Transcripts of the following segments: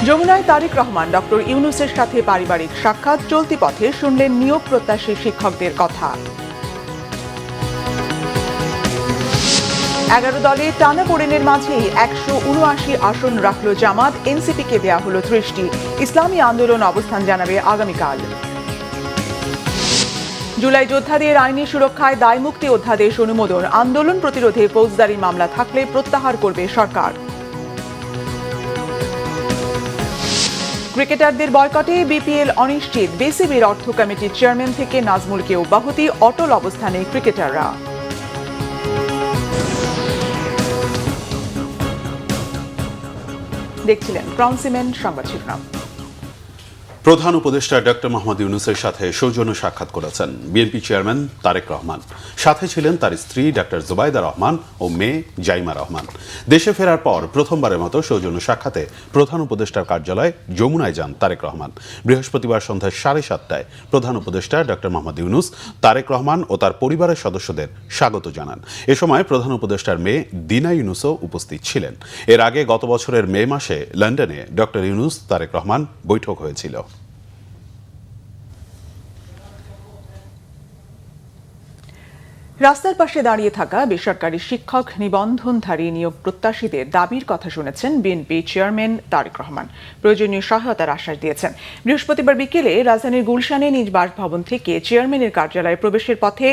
যমুনায় তারেক রহমান ডক্টর ইউনূসের সাথে পারিবারিক সাক্ষাৎ। চলতি পথে শুনলেন নিয়োগ প্রত্যাশী শিক্ষকদের কথা। 11 দলে টানাপোড়েনের মাঝেই 179 আসন রাখল জামাত। এনসিপিকে দেয়া হলো 30টি। ইসলামী আন্দোলন অবস্থান জানাবে আগামীকাল। জুলাই যোদ্ধাদের আইনি সুরক্ষায় দায়মুক্তি অধ্যাদেশ অনুমোদন। আন্দোলন প্রতিরোধে ফৌজদারি মামলা থাকলে প্রত্যাহার করবে সরকার। ক্রিকেটারদের বয়কটে বিপিএল অনিশ্চিত। বিসিবির অর্থ কমিটির চেয়ারম্যান থেকে নাজমুলকে অব্যাহতি। অটল অবস্থানে ক্রিকেটাররা। দেখছিলেন ক্রাউন সিমেন্ট সংবাদ শিরোনাম। প্রধান উপদেষ্টা ডক্টর মোহাম্মদ ইউনূসের সাথে সৌজন্য সাক্ষাৎ করেছেন বিএনপি চেয়ারম্যান তারেক রহমান। সাথে ছিলেন তার স্ত্রী ডক্টর জুবাইদা রহমান ও মেয়ে জাইমা রহমান। দেশে ফেরার পর প্রথমবারের মতো সৌজন্য সাক্ষাতে প্রধান উপদেষ্টার কার্যালয় যমুনায় যান তারেক রহমান। বৃহস্পতিবার সন্ধ্যা 7:30টায় প্রধান উপদেষ্টা ডক্টর মোহাম্মদ ইউনূস তারেক রহমান ও তার পরিবারের সদস্যদের স্বাগত জানান। এ সময় প্রধান উপদেষ্টার মেয়ে দিনা ইউনূসও উপস্থিত ছিলেন। এর আগে গত বছরের মে মাসে লন্ডনে ডক্টর ইউনূস তারেক রহমান বৈঠক হয়েছিল। রাস্তার পাশে দাঁড়িয়ে থাকা বেসরকারি শিক্ষক নিবন্ধনধারী নিয়োগ প্রত্যাশীদের দাবির কথা শুনেছেন বিএনপি চেয়ারম্যান তারেক রহমান। প্রয়োজনীয় সহায়তার আশ্বাস দিয়েছেন। বৃহস্পতিবার বিকেলে রাজধানীর গুলশানে নিজ বাসভবন থেকে চেয়ারম্যানের কার্যালয়ে প্রবেশের পথে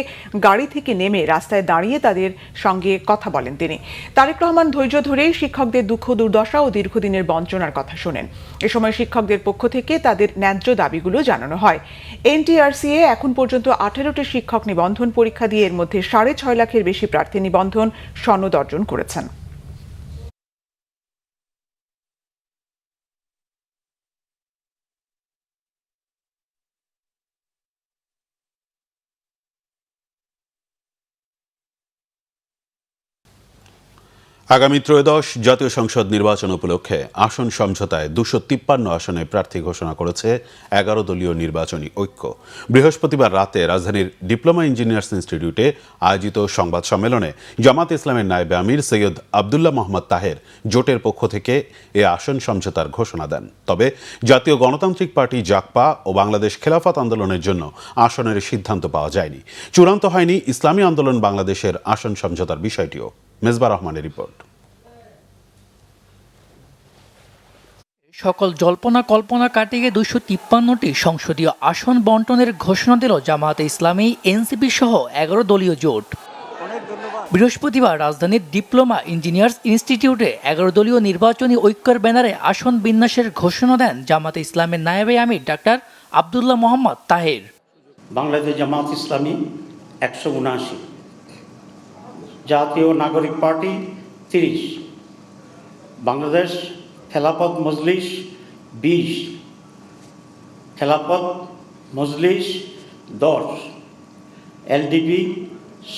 গাড়ি থেকে নেমে রাস্তায় দাঁড়িয়ে তাদের সঙ্গে কথা বলেন তিনি। তারেক রহমান ধৈর্য ধরে শিক্ষকদের দুঃখ দুর্দশা ও দীর্ঘদিনের বঞ্চনার কথা শোনেন। এ সময় শিক্ষকদের পক্ষ থেকে তাদের ন্যায্য দাবিগুলো জানানো হয়। এনটিআরসিএ এখন পর্যন্ত 18টি শিক্ষক নিবন্ধন পরীক্ষা দিয়ে এর মধ্যে 6.5 লাখের বেশি প্রার্থী নিবন্ধন সনদ অর্জন করেছেন। আগামী ত্রয়োদশ জাতীয় সংসদ নির্বাচন উপলক্ষে আসন সমঝোতায় 253 আসনে প্রার্থী ঘোষণা করেছে 11 দলীয় নির্বাচনী ঐক্য। বৃহস্পতিবার রাতে রাজধানীর ডিপ্লোমা ইঞ্জিনিয়ার্স ইনস্টিটিউটে আয়োজিত সংবাদ সম্মেলনে জামাত ইসলামের নায়েবে আমির সৈয়দ আবদুল্লাহ মোহাম্মদ তাহের জোটের পক্ষ থেকে এ আসন সমঝোতার ঘোষণা দেন। তবে জাতীয় গণতান্ত্রিক পার্টি জাকপা ও বাংলাদেশ খেলাফত আন্দোলনের জন্য আসনের সিদ্ধান্ত পাওয়া যায়নি। চূড়ান্ত হয়নি ইসলামী আন্দোলন বাংলাদেশের আসন সমঝোতার বিষয়টিও। মেজবা রহমানের রিপোর্ট। সকল জল্পনা কল্পনা কাটিয়ে 253টি সংসদীয় আসন বন্টনের ঘোষণা দিল জামায়াতে ইসলামী, এনসিপি সহ 11 দলীয় জোট। বৃহস্পতিবার রাজধানীর ডিপ্লোমা ইঞ্জিনিয়ার্স ইনস্টিটিউটে 11 দলীয় নির্বাচনী ঐক্যের ব্যানারে আসন বিন্যাসের ঘোষণা দেন জামায়াতে ইসলামের নায়েবে আমির ডাক্তার আবদুল্লাহ মোহাম্মদ তাহের। বাংলাদেশ জামাত ইসলামী 179, জাতীয় নাগরিক পার্টি 30, বাংলাদেশ খেলাফত মজলিস 20, খেলাফত মজলিস 10, এলডিপি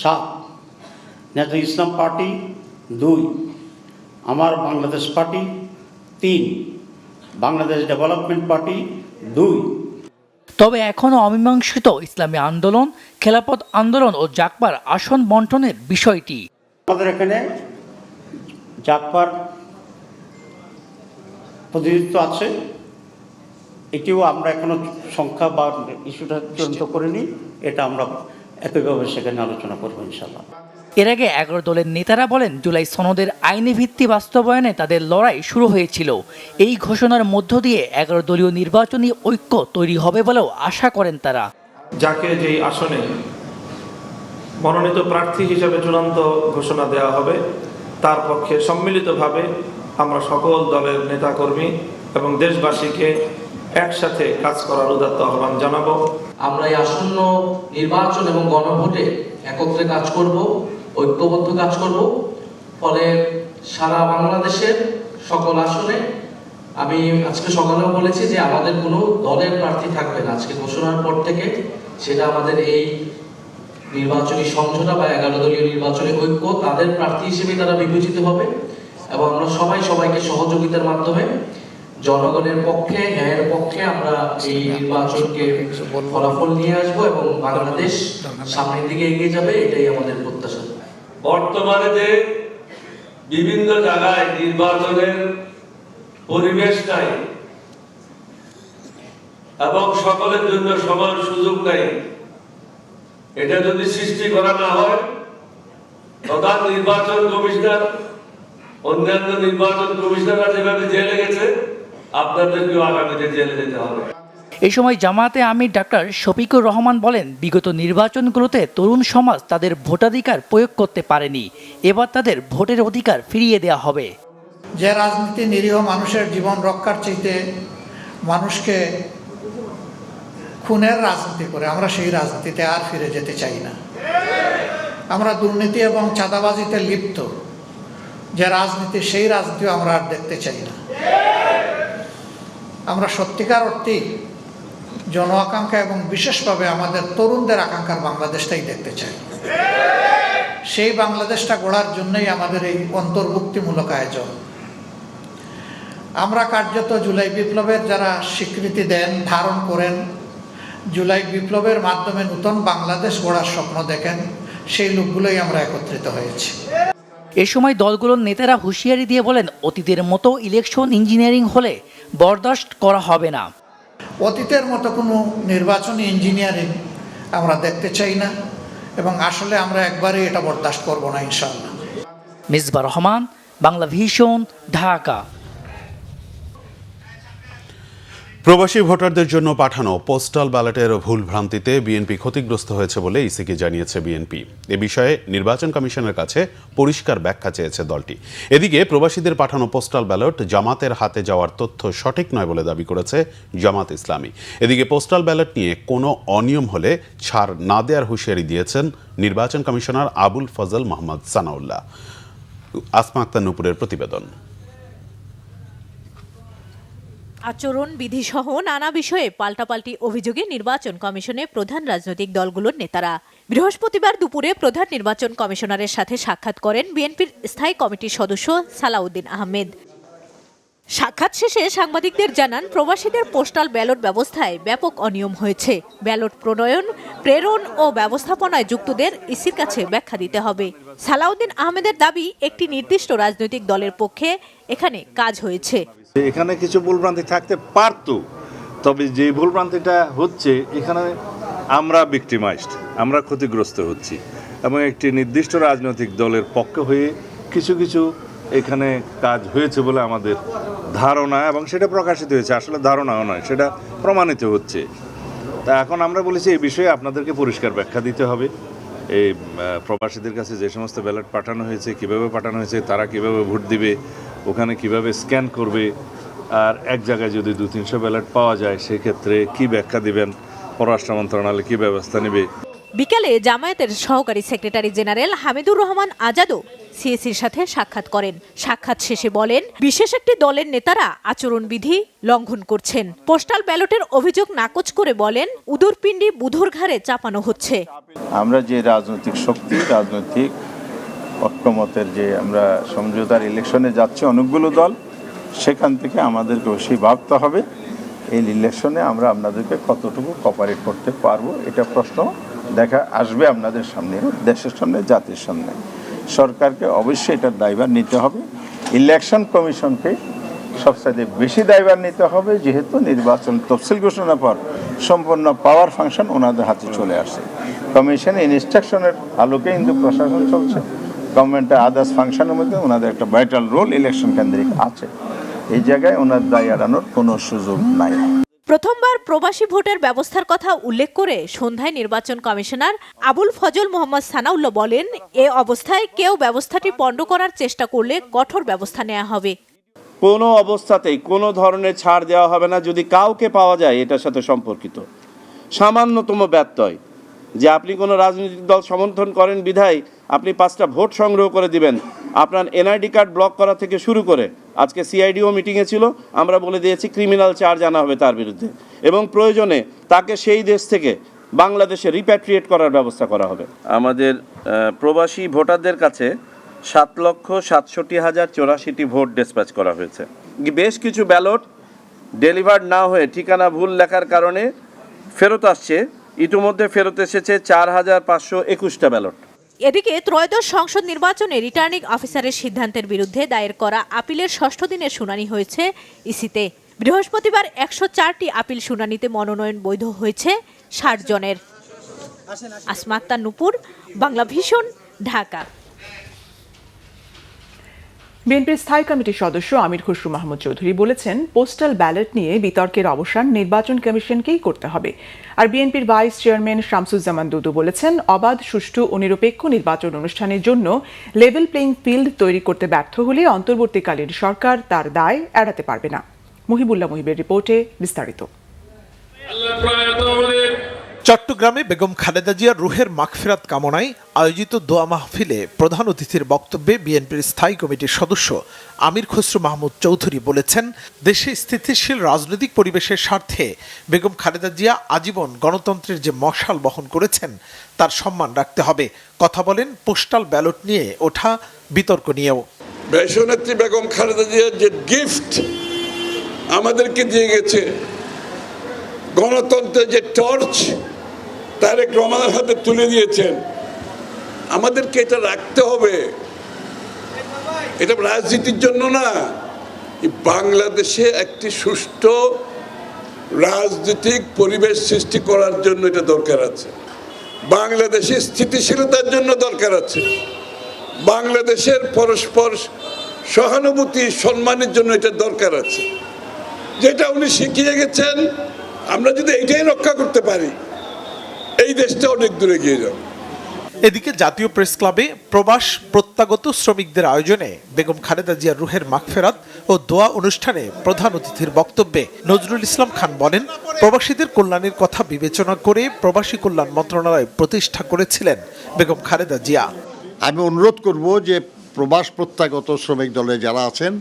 7, নেতা ইসলাম পার্টি 2, আমার Bangladesh party 3, Bangladesh development party 2। তবে এখনও অমীমাংসিত ইসলামী আন্দোলন, খেলাফত আন্দোলন ও জাকপার আসন বন্টনের বিষয়টি। আমাদের এখানে জাকপার প্রতিনিধিত্ব আছে, এটিও আমরা এখনো সংখ্যা বা ইস্যুটা চূড়ান্ত করিনি। এটা আমরা একইভাবে সেখানে আলোচনা করবো ইনশাল্লাহ। এর আগে 11 দলের নেতারা বলেন, জুলাই সনদের আইনি ভিত্তি বাস্তবায়নে তাদের লড়াই শুরু হয়েছিল। এই ঘোষণার মধ্য দিয়ে 11 দলীয় নির্বাচনী ঐক্য তৈরি হবে বলেও আশা করেন তারা। যাকে যেই আসনে মনোনীত প্রার্থী হিসেবে চূড়ান্ত ঘোষণা দেওয়া হবে, তার পক্ষে সম্মিলিতভাবে আমরা সকল দলের নেতাকর্মী এবং দেশবাসীকে একসাথে কাজ করার উদাত্ত আহ্বান জানাবো। আমরা এই আসন্ন নির্বাচন এবং গণভোটে একত্রে কাজ করব, ঐক্যবদ্ধ কাজ করব। ফলে সারা বাংলাদেশের সকল আসনে, আমি আজকে সকালেও বলেছি যে আমাদের কোনো দলের প্রার্থী থাকবে না আজকে ঘোষণার পর থেকে। সেটা আমাদের এই নির্বাচনী সমঝোতা বা 11 দলীয় নির্বাচনী ঐক্য, তাদের প্রার্থী হিসেবে তারা বিবেচিত হবে এবং আমরা সবাইকে সহযোগিতার মাধ্যমে জনগণের পক্ষে, ন্যায়ের পক্ষে আমরা এই নির্বাচনকে ফলাফল নিয়ে আসবো এবং বাংলাদেশ সামনের দিকে এগিয়ে যাবে, এটাই আমাদের প্রত্যাশা। বর্তমানে যে বিভিন্ন জায়গায় নির্বাচনের পরিবেশ নাই, এবং সকলের জন্য সমান সুযোগ নাই, এটা যদি সৃষ্টি করা না হয়, প্রধান নির্বাচন কমিশনার, অন্যান্য নির্বাচন কমিশনাররা যেভাবে জেলে গেছে, আপনাদেরকেও আগামীতে জেলে যেতে হবে। এ সময় জামায়াতে আমির ডাক্তার শফিকুর রহমান বলেন, বিগত নির্বাচনগুলোতে তরুণ সমাজ তাদের ভোটাধিকার প্রয়োগ করতে পারেনি, এবার তাদের ভোটের অধিকার ফিরিয়ে দেওয়া হবে। যে রাজনীতি নিরীহ মানুষের জীবন রক্ষার চাইতে মানুষকে খুনের রাজনীতি করে, আমরা সেই রাজনীতিতে আর ফিরে যেতে চাই না। আমরা দুর্নীতি এবং চাঁদাবাজিতে লিপ্ত যে রাজনীতি, সেই রাজনীতিও আমরা আর দেখতে চাই না। আমরা সত্যিকার অর্থেই জন আকাঙ্ক্ষা এবং বিশেষভাবে আমাদের তরুণদের আকাঙ্ক্ষার বাংলাদেশটাই দেখতে চাই। সেই বাংলাদেশটা গড়ার জন্যই আমাদের এই অন্তর্ভুক্তিমূলক আয়োজন। আমরা কার্যত জুলাই বিপ্লবের যারা স্বীকৃতি দেন, ধারণ করেন, জুলাই বিপ্লবের মাধ্যমে নতুন বাংলাদেশ গড়ার স্বপ্ন দেখেন, সেই লোকগুলোই আমরা একত্রিত হয়েছি। এ সময় দলগুলোর নেতারা হুঁশিয়ারি দিয়ে বলেন, অতীতের মতো ইলেকশন ইঞ্জিনিয়ারিং হলে বরদাস্ত করা হবে না। অতীতের মতো কোনো নির্বাচনী ইঞ্জিনিয়ারিং আমরা দেখতে চাই না এবং আসলে আমরা একবারই এটা বরদাস্ত করব না, ইনশাআল্লাহ। মিসবাহ রহমান, বাংলা ভিশন, ঢাকা। প্রবাসী ভোটারদের জন্য পাঠানো পোস্টাল ব্যালটের ভুল ভ্রান্তিতে বিএনপি ক্ষতিগ্রস্ত হয়েছে বলে ইসিকে জানিয়েছে বিএনপি। এ বিষয়ে নির্বাচন কমিশনের কাছে পরিষ্কার ব্যাখ্যা চেয়েছে দলটি। এদিকে প্রবাসীদের পাঠানো পোস্টাল ব্যালট জামাতের হাতে যাওয়ার তথ্য সঠিক নয় বলে দাবি করেছে জামাত ইসলামী। এদিকে পোস্টাল ব্যালট নিয়ে কোনো অনিয়ম হলে ছাড় না দেওয়ার হুঁশিয়ারি দিয়েছেন নির্বাচন কমিশনার আবুল ফজল মোহাম্মদ সানাউল্লাহ। আসমা আক্তার নূপুরের প্রতিবেদন। আচরণ বিধিসহ নানা বিষয়ে পাল্টাপাল্টি অভিযোগে নির্বাচন কমিশনে প্রধান রাজনৈতিক দলগুলোর নেতারা। বৃহস্পতিবার দুপুরে প্রধান নির্বাচন কমিশনারের সাথে সাক্ষাৎ করেন বিএনপির স্থায়ী কমিটির সদস্য সালাউদ্দিন আহমেদ। সাক্ষাৎ শেষে সাংবাদিকদের জানান, প্রবাসীদের পোস্টাল ব্যালট ব্যবস্থায় ব্যাপক অনিয়ম হয়েছে। ব্যালট প্রণয়ন, প্রেরণ ও ব্যবস্থাপনায় যুক্তদের ইসির কাছে ব্যাখ্যা দিতে হবে। সালাউদ্দিন আহমেদের দাবি, একটি নির্দিষ্ট রাজনৈতিক দলের পক্ষে এখানে কাজ হয়েছে। এখানে কিছু ভুলভ্রান্তি থাকতে পারত, তবে যে ভুলভ্রান্তিটা হচ্ছে এখানে আমরা ভিক্টিমাইজড, আমরা ক্ষতিগ্রস্ত হচ্ছি এবং একটি নির্দিষ্ট রাজনৈতিক দলের পক্ষ হয়ে কিছু কিছু এখানে কাজ হয়েছে বলে আমাদের ধারণা, এবং সেটা প্রকাশিত হয়েছে। আসলে ধারণাও নয়, সেটা প্রমাণিত হচ্ছে। তা এখন আমরা বলেছি এই বিষয়ে আপনাদেরকে পরিষ্কার ব্যাখ্যা দিতে হবে। এই প্রবাসীদের কাছে যে সমস্ত ব্যালট পাঠানো হয়েছে, কিভাবে পাঠানো হয়েছে, তারা কিভাবে ভোট দিবে, ওখানে কিভাবে স্ক্যান করবে, আর এক জায়গায় যদি 200-300 ব্যালট পাওয়া যায় সেক্ষেত্রে কি ব্যাখ্যা দিবেন, পররাষ্ট্র মন্ত্রণালয় কি ব্যবস্থা নেবে। বিকালে জামায়াতের সহকারী সেক্রেটারি জেনারেল হামিদুর রহমান আজাদও সিএসির সাথে সাক্ষাৎ করেন। সাক্ষাৎ শেষে বলেন, বিশেষ একটি দলের নেতারা আচরণবিধি লঙ্ঘন করছেন। পোস্টাল ব্যালটের অভিযোগ নাকচ করে বলেন, উদরপিণ্ডি বুধুর ঘাড়ে চাপানো হচ্ছে। আমরা যে রাজনৈতিক শক্তি, রাজনৈতিক ঐক্যমতের যে আমরা সমঝোতার ইলেকশনে যাচ্ছি অনেকগুলো দল, সেখান থেকে আমাদেরকে অবশ্যই ভাবতে হবে এই ইলেকশনে আমরা আপনাদেরকে কতটুকু কোঅপারেট করতে পারবো। এটা প্রশ্ন দেখা আসবে আপনাদের সামনে, দেশের সামনে, জাতির সামনে। সরকারকে অবশ্যই এটার দায়ভার নিতে হবে। ইলেকশন কমিশনকে সবচেয়ে বেশি দায়ভার নিতে হবে, যেহেতু নির্বাচন তফসিল ঘোষণার পর সম্পূর্ণ পাওয়ার ফাংশন ওনাদের হাতে চলে আসে। কমিশনের ইনস্ট্রাকশনের আলোকে কিন্তু প্রশাসন চলছে। গভর্নমেন্টের আদার্স ফাংশনের মধ্যে ওনাদের একটা ভাইটাল রোল ইলেকশন কেন্দ্রিক আছে। এই জায়গায় ওনার দায় এড়ানোর কোনো সুযোগ নাই। প্রথমবার প্রবাসী ভোটের ব্যবস্থার কথা উল্লেখ করে সন্ধ্যায় নির্বাচন কমিশনার আবুল ফজল মোহাম্মদ সানাউল্লাহ বলেন, এ অবস্থায় কেউ ব্যবস্থাটি পণ্ড করার চেষ্টা করলে কঠোর ব্যবস্থা নেওয়া হবে। কোনো অবস্থাতেই কোনো ধরনের ছাড় দেওয়া হবে না যদি কাউকে পাওয়া যায় এটার সাথে সম্পর্কিত সামান্যতম ব্যত্যয়, যে আপনি কোনো রাজনৈতিক দল সমর্থন করেন বিধায় আপনি 5টা ভোট সংগ্রহ করে দিবেন, আপনার এনআইডি কার্ড ব্লক করা থেকে শুরু করে, আজকে সিআইডিও মিটিংয়ে ছিল, আমরা বলে দিয়েছি ক্রিমিনাল চার্জ আনা হবে তার বিরুদ্ধে, এবং প্রয়োজনে তাকে সেই দেশ থেকে বাংলাদেশে রিপ্যাট্রিয়েট করার ব্যবস্থা করা হবে। আমাদের প্রবাসী ভোটারদের কাছে 7,67,084টি ভোট ডিসপ্যাচ করা হয়েছে। বেশ কিছু ব্যালট ডেলিভার্ড না হয়ে ঠিকানা ভুল লেখার কারণে ফেরত আসছে। ইতিমধ্যে ফেরত এসেছে 4,521টা ব্যালট। এদিকে ত্রয়োদশ সংসদ নির্বাচনে রিটার্নিং অফিসারের সিদ্ধান্তের বিরুদ্ধে দায়ের করা আপিলের 6ষ্ঠ দিনের শুনানি হয়েছে ইসিতে। বৃহস্পতিবার 104টি আপিল শুনানিতে মনোনয়ন বৈধ হয়েছে 60 জনের। আসমা আক্তার নূপুর, বাংলা ভিশন, ঢাকা। বিএনপির স্থায়ী কমিটির সদস্য আমির খসরু মাহমুদ চৌধুরী বলেছেন, পোস্টাল ব্যালট নিয়ে বিতর্কের অবসান নির্বাচন কমিশনকেই করতে হবে। আর বিএনপির ভাইস চেয়ারম্যান শামসুজ্জামান দুদু বলেছেন, অবাধ, সুষ্ঠু ও নিরপেক্ষ নির্বাচন অনুষ্ঠানের জন্য লেভেল প্লেইং ফিল্ড তৈরি করতে ব্যর্থ হলে অন্তর্বর্তীকালীন সরকার তার দায় এড়াতে পারবে না। মুহিবুল্লাহ মুহিবের রিপোর্টে বিস্তারিত। চট্টগ্রামে বেগম খালেদা জিয়ার রুহের মাগফিরাত কামনায় আয়োজিত দোয়া মাহফিলে প্রধান অতিথির বক্তব্যে বিএনপির স্থায়ী কমিটির সদস্য আমির খসরু মাহমুদ চৌধুরী বলেছেন, দেশে স্থিতিশীল রাজনৈতিক পরিবেশের স্বার্থে বেগম খালেদা জিয়া আজীবন গণতন্ত্রের যে মশাল বহন করেছেন তার সম্মান রাখতে হবে। কথা বলেন পোস্টাল ব্যালট নিয়ে ওঠা বিতর্ক নিয়েও। দেশনেত্রী বেগম খালেদা জিয়ার যে গিফট আমাদেরকে দিয়ে গেছে, গণতন্ত্রের যে টর্চ তারেক রহমানের হাতে তুলে দিয়েছেন, আমাদেরকে এটা রাখতে হবে। এটা রাজনীতির জন্য না, বাংলাদেশে একটি সুষ্ঠু রাজনৈতিক পরিবেশ সৃষ্টি করার জন্য এটা দরকার আছে। বাংলাদেশের স্থিতিশীলতার জন্য দরকার আছে। বাংলাদেশের পরস্পর সহানুভূতি সম্মানের জন্য এটা দরকার আছে। যেটা উনি শিখিয়ে গেছেন, আমরা যদি এটাই রক্ষা করতে পারি, এই দেশটা অনেক দূরে গিয়ে যাবে। এদিকে জাতীয় প্রেস ক্লাবে প্রবাস প্রত্যাগত শ্রমিকদের আয়োজনে বেগম খালেদা জিয়ার রুহের মাগফিরাত ও দোয়া অনুষ্ঠানে প্রধান অতিথির বক্তব্যে নজরুল ইসলাম খান বলেন, প্রবাসীদের কল্যাণের কথা বিবেচনা করে প্রবাসী কল্যাণ মন্ত্রণালয় প্রতিষ্ঠা করেছিলেন বেগম খালেদা জিয়া। আমি অনুরোধ করব যে প্রবাস প্রত্যাগত শ্রমিক দলে যারা আছেন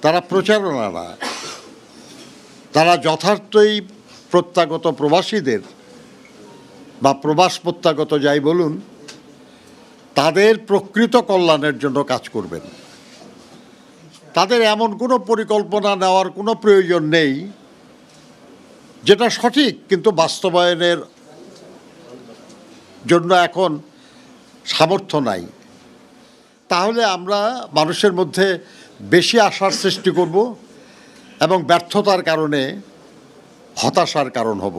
তারা প্রচারণা না, তারা যথার্থই প্রত্যাগত প্রবাসীদের বা প্রবাস প্রত্যাগত যাই বলুন, তাদের প্রকৃত কল্যাণের জন্য কাজ করবেন। তাদের এমন কোনো পরিকল্পনা নেওয়ার কোনো প্রয়োজন নেই যেটা সঠিক কিন্তু বাস্তবায়নের জন্য এখন সামর্থ্য নাই। তাহলে আমরা মানুষের মধ্যে বেশি আশার সৃষ্টি করব এবং ব্যর্থতার কারণে হতাশার কারণ হব।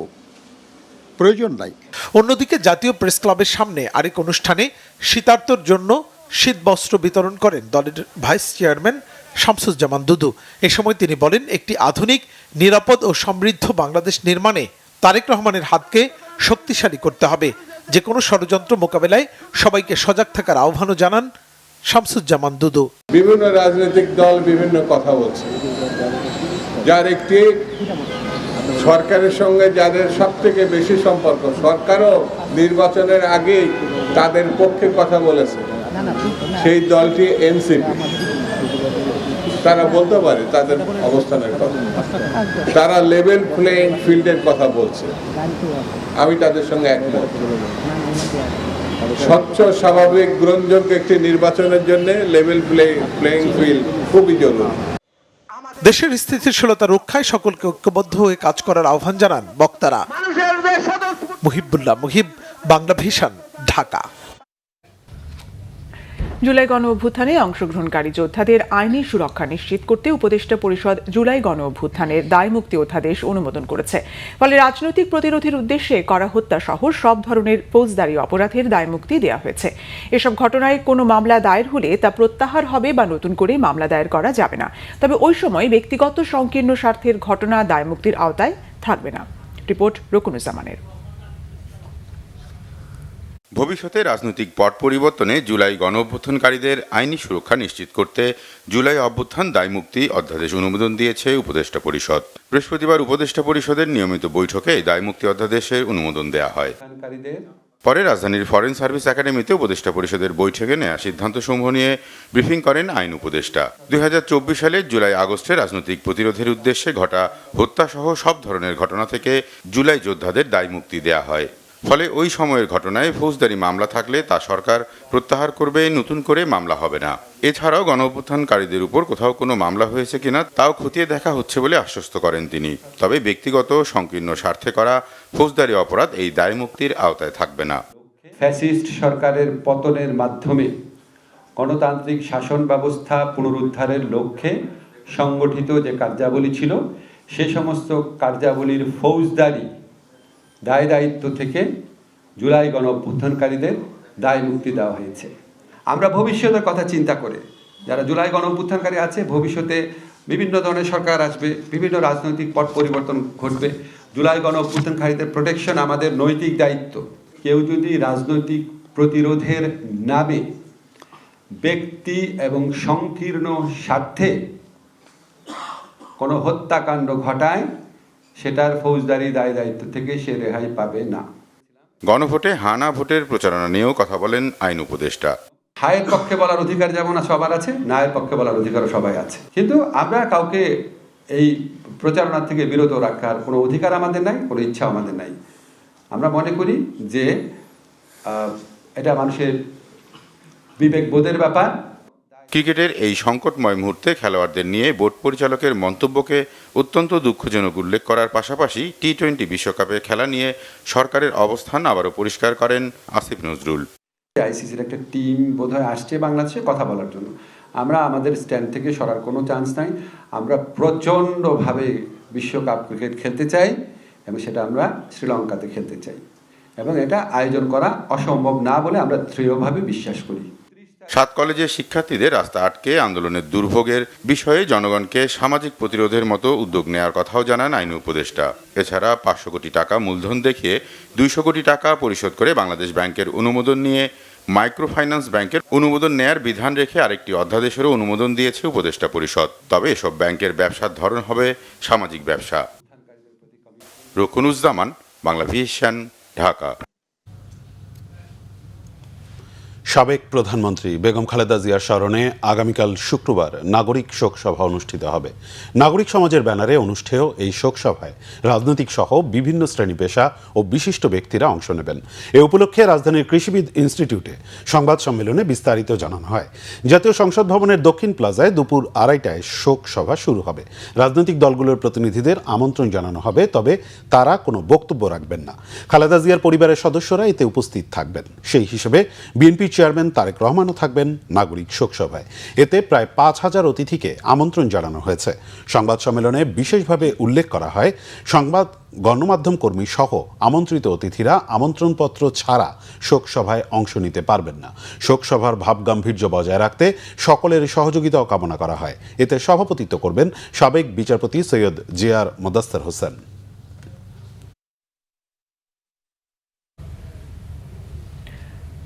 প্রয়োজন নাই। অন্যদিকে জাতীয় প্রেস ক্লাবের সামনে আরেক অনুষ্ঠানে শীতার্তর জন্য শীত বস্ত্র বিতরণ করেন দলের ভাইস চেয়ারম্যান শামসুজ্জামান দুদু। এ সময় তিনি বলেন, একটি আধুনিক, নিরাপদ ও সমৃদ্ধ বাংলাদেশ নির্মাণে তারেক রহমানের হাতকে শক্তিশালী করতে হবে। যে কোনো ষড়যন্ত্র মোকাবেলায় সবাইকে সজাগ থাকার আহ্বানও জানান শামসুজ্জামান দুদু। বিভিন্ন রাজনৈতিক দল বিভিন্ন কথা বলছে, যার একটি সরকারের সঙ্গে যাদের সব থেকে বেশি সম্পর্ক, সরকারও নির্বাচনের আগেই তাদের পক্ষে কথা বলেছে, সেই দলটি এনসিপি। তারা বলতে পারে তাদের অবস্থানের কথা, তারা লেভেল প্লেইং ফিল্ডের কথা বলছে, আমি তাদের সঙ্গে একমত। স্বচ্ছ, স্বাভাবিক, গ্রহণযোগ্য একটি নির্বাচনের জন্য লেভেল প্লেইং ফিল্ড খুবই জরুরি। দেশের স্থিতিশীলতা রক্ষায় সকলকে ঐক্যবদ্ধ হয়ে কাজ করার আহ্বান জানান বক্তারা। মুহিবুল্লাহ মুহিব, বাংলা ভিশন, ঢাকা। জুলাই গণ অভ্যুত্থানে অংশগ্রহণকারী যোদ্ধাদের আইনি সুরক্ষা নিশ্চিত করতে উপদেষ্টা পরিষদ জুলাই গণ অভ্যুত্থানের দায়মুক্তি অধ্যাদেশ অনুমোদন করেছে। ফলে রাজনৈতিক প্রতিরোধের উদ্দেশ্যে করা হত্যা সহ সব ধরনের ফৌজদারি অপরাধের দায়মুক্তি দেওয়া হয়েছে। এসব ঘটনায় কোনো মামলা দায়ের হলে তা প্রত্যাহার হবে বা নতুন করে মামলা দায়ের করা যাবে না। তবে ওই সময় ব্যক্তিগত সংকীর্ণ স্বার্থের ঘটনা দায়মুক্তির আওতায় থাকবে না। রিপোর্ট রকুনুজ্জামানের। ভবিষ্যতে রাজনৈতিক পট পরিবর্তনে জুলাই গণ অভ্যুত্থানকারীদের আইনি সুরক্ষা নিশ্চিত করতে জুলাই অভ্যুত্থান দায়মুক্তি অধ্যাদেশ অনুমোদন দিয়েছে উপদেষ্টা পরিষদ। বৃহস্পতিবার উপদেষ্টা পরিষদের নিয়মিত বৈঠকে এই দায়মুক্তি অধ্যাদেশের অনুমোদন দেওয়া হয়। পরে রাজধানীর ফরেন সার্ভিস একাডেমিতে উপদেষ্টা পরিষদের বৈঠকে নেওয়া সিদ্ধান্তসমূহ নিয়ে ব্রিফিং করেন আইন উপদেষ্টা। 2024 সালের জুলাই আগস্টে রাজনৈতিক প্রতিরোধের উদ্দেশ্যে ঘটা হত্যাসহ সব ধরনের ঘটনা থেকে জুলাই যোদ্ধাদের দায়মুক্তি দেওয়া হয়। ফলে ওই সময়ের ঘটনায় ফৌজদারি মামলা থাকলে তা সরকার প্রত্যাহার করবে, নতুন করে মামলা হবে না। এছাড়াও গণ অভ্যুত্থানকারীদের উপর কোথাও কোনো মামলা হয়েছে কিনা তাও খতিয়ে দেখা হচ্ছে বলে আশ্বস্ত করেন তিনি। তবে ব্যক্তিগত সংকীর্ণ স্বার্থে করা ফৌজদারি অপরাধ এই দায়মুক্তির আওতায় থাকবে না। ফ্যাসিস্ট সরকারের পতনের মাধ্যমে গণতান্ত্রিক শাসন ব্যবস্থা পুনরুদ্ধারের লক্ষ্যে সংগঠিত যে কার্যাবলী ছিল সে সমস্ত কার্যাবলীর ফৌজদারি দায় দায়িত্ব থেকে জুলাই গণ অভ্যুত্থানকারীদের দায় মুক্তি দেওয়া হয়েছে। আমরা ভবিষ্যতের কথা চিন্তা করে যারা জুলাই গণ অভ্যুত্থানকারী আছে, ভবিষ্যতে বিভিন্ন ধরনের সরকার আসবে, বিভিন্ন রাজনৈতিক পট পরিবর্তন ঘটবে, জুলাই গণ অভ্যুত্থানকারীদের প্রোটেকশন আমাদের নৈতিক দায়িত্ব। কেউ যদি রাজনৈতিক প্রতিরোধের নামে ব্যক্তি এবং সংকীর্ণ স্বার্থে কোনো হত্যাকাণ্ড ঘটায়, সেটার ফৌজদারি দায় দায়িত্ব থেকে সে রেহাই পাবে না। গণভোটে হানা ভোটের প্রচারণা নিয়েও কথা বলেন আইন উপদেষ্টা। হায়ের পক্ষে বলার অধিকার যেমন সবার আছে, নায়ের পক্ষে বলার অধিকারও সবাই আছে, কিন্তু আমরা কাউকে এই প্রচারণা থেকে বিরত রাখার কোনো অধিকার আমাদের নাই, কোনো ইচ্ছা আমাদের নাই। আমরা মনে করি যে এটা মানুষের বিবেকবোধের ব্যাপার। ক্রিকেটের এই সংকটময় মুহূর্তে খেলোয়াড়দের নিয়ে বোর্ড পরিচালকের মন্তব্যকে অত্যন্ত দুঃখজনক উল্লেখ করার পাশাপাশি টি-20 বিশ্বকাপে খেলা নিয়ে সরকারের অবস্থান আবারও পরিষ্কার করেন আসিফ নজরুল। আইসিসির একটা টিম বোধহয় আসছে বাংলাদেশে কথা বলার জন্য। আমরা আমাদের স্ট্যান্ড থেকে সরার কোনো চান্স নাই। আমরা প্রচণ্ডভাবে বিশ্বকাপ ক্রিকেট খেলতে চাই এবং সেটা আমরা শ্রীলঙ্কাতে খেলতে চাই, এবং এটা আয়োজন করা অসম্ভব না বলে আমরা দৃঢ়ভাবে বিশ্বাস করি। 7 কলেজের শিক্ষার্থীদের রাস্তা আটকে আন্দোলনের দুর্ভোগের বিষয়ে জনগণকে সামাজিক প্রতিরোধের মতো উদ্যোগ নেওয়ার কথাও জানান আইন উপদেষ্টা। এছাড়া 500 কোটি টাকা মূলধন দেখিয়ে 200 কোটি টাকা পরিশোধ করে বাংলাদেশ ব্যাংকের অনুমোদন নিয়ে মাইক্রো ফাইন্যান্স ব্যাংকের অনুমোদন নেয়ার বিধান রেখে আরেকটি অধ্যাদেশেরও অনুমোদন দিয়েছে উপদেষ্টা পরিষদ। তবে এসব ব্যাংকের ব্যবসার ধরন হবে সামাজিক ব্যবসা। রকুনুজ্জামান, বাংলা ভিশন, ঢাকা। সাবেক প্রধানমন্ত্রী বেগম খালেদা জিয়ার স্মরণে আগামীকাল শুক্রবার নাগরিক শোক সভা অনুষ্ঠিত হবে। নাগরিক সমাজের ব্যানারে অনুষ্ঠেয় এই শোক সভায় রাজনৈতিক সহ বিভিন্ন শ্রেণী পেশা ও বিশিষ্ট ব্যক্তিরা অংশ নেবেন। এ উপলক্ষে রাজধানীর কৃষিবিদ ইনস্টিটিউটে সংবাদ সম্মেলনে বিস্তারিত জানানো হয়। জাতীয় সংসদ ভবনের দক্ষিণ প্লাজায় দুপুর 2:30টায় শোক সভা শুরু হবে। রাজনৈতিক দলগুলোর প্রতিনিধিদের আমন্ত্রণ জানানো হবে, তবে তারা কোনো বক্তব্য রাখবেন না। খালেদা জিয়ার পরিবারের সদস্যরা এতে উপস্থিত থাকবেন। সেই হিসেবে বিএনপি চেয়ারম্যান তারেক রহমানও থাকবেন নাগরিক শোক সভায়। এতে প্রায় 5000 অতিথিকে আমন্ত্রণ জানানো হয়েছে। সংবাদ সম্মেলনে বিশেষভাবে উল্লেখ করা হয়, সংবাদ গণমাধ্যম কর্মী সহ আমন্ত্রিত অতিথিরা আমন্ত্রণপত্র ছাড়া শোক সভায় অংশ নিতে পারবেন না। শোক সভার ভাবগাম্ভীর্য বজায় রাখতে সকলের সহযোগিতাও কামনা করা হয়। এতে সভাপতিত্ব করবেন সাবেক বিচারপতি সৈয়দ জিয়ার মোদাস্তের হোসেন।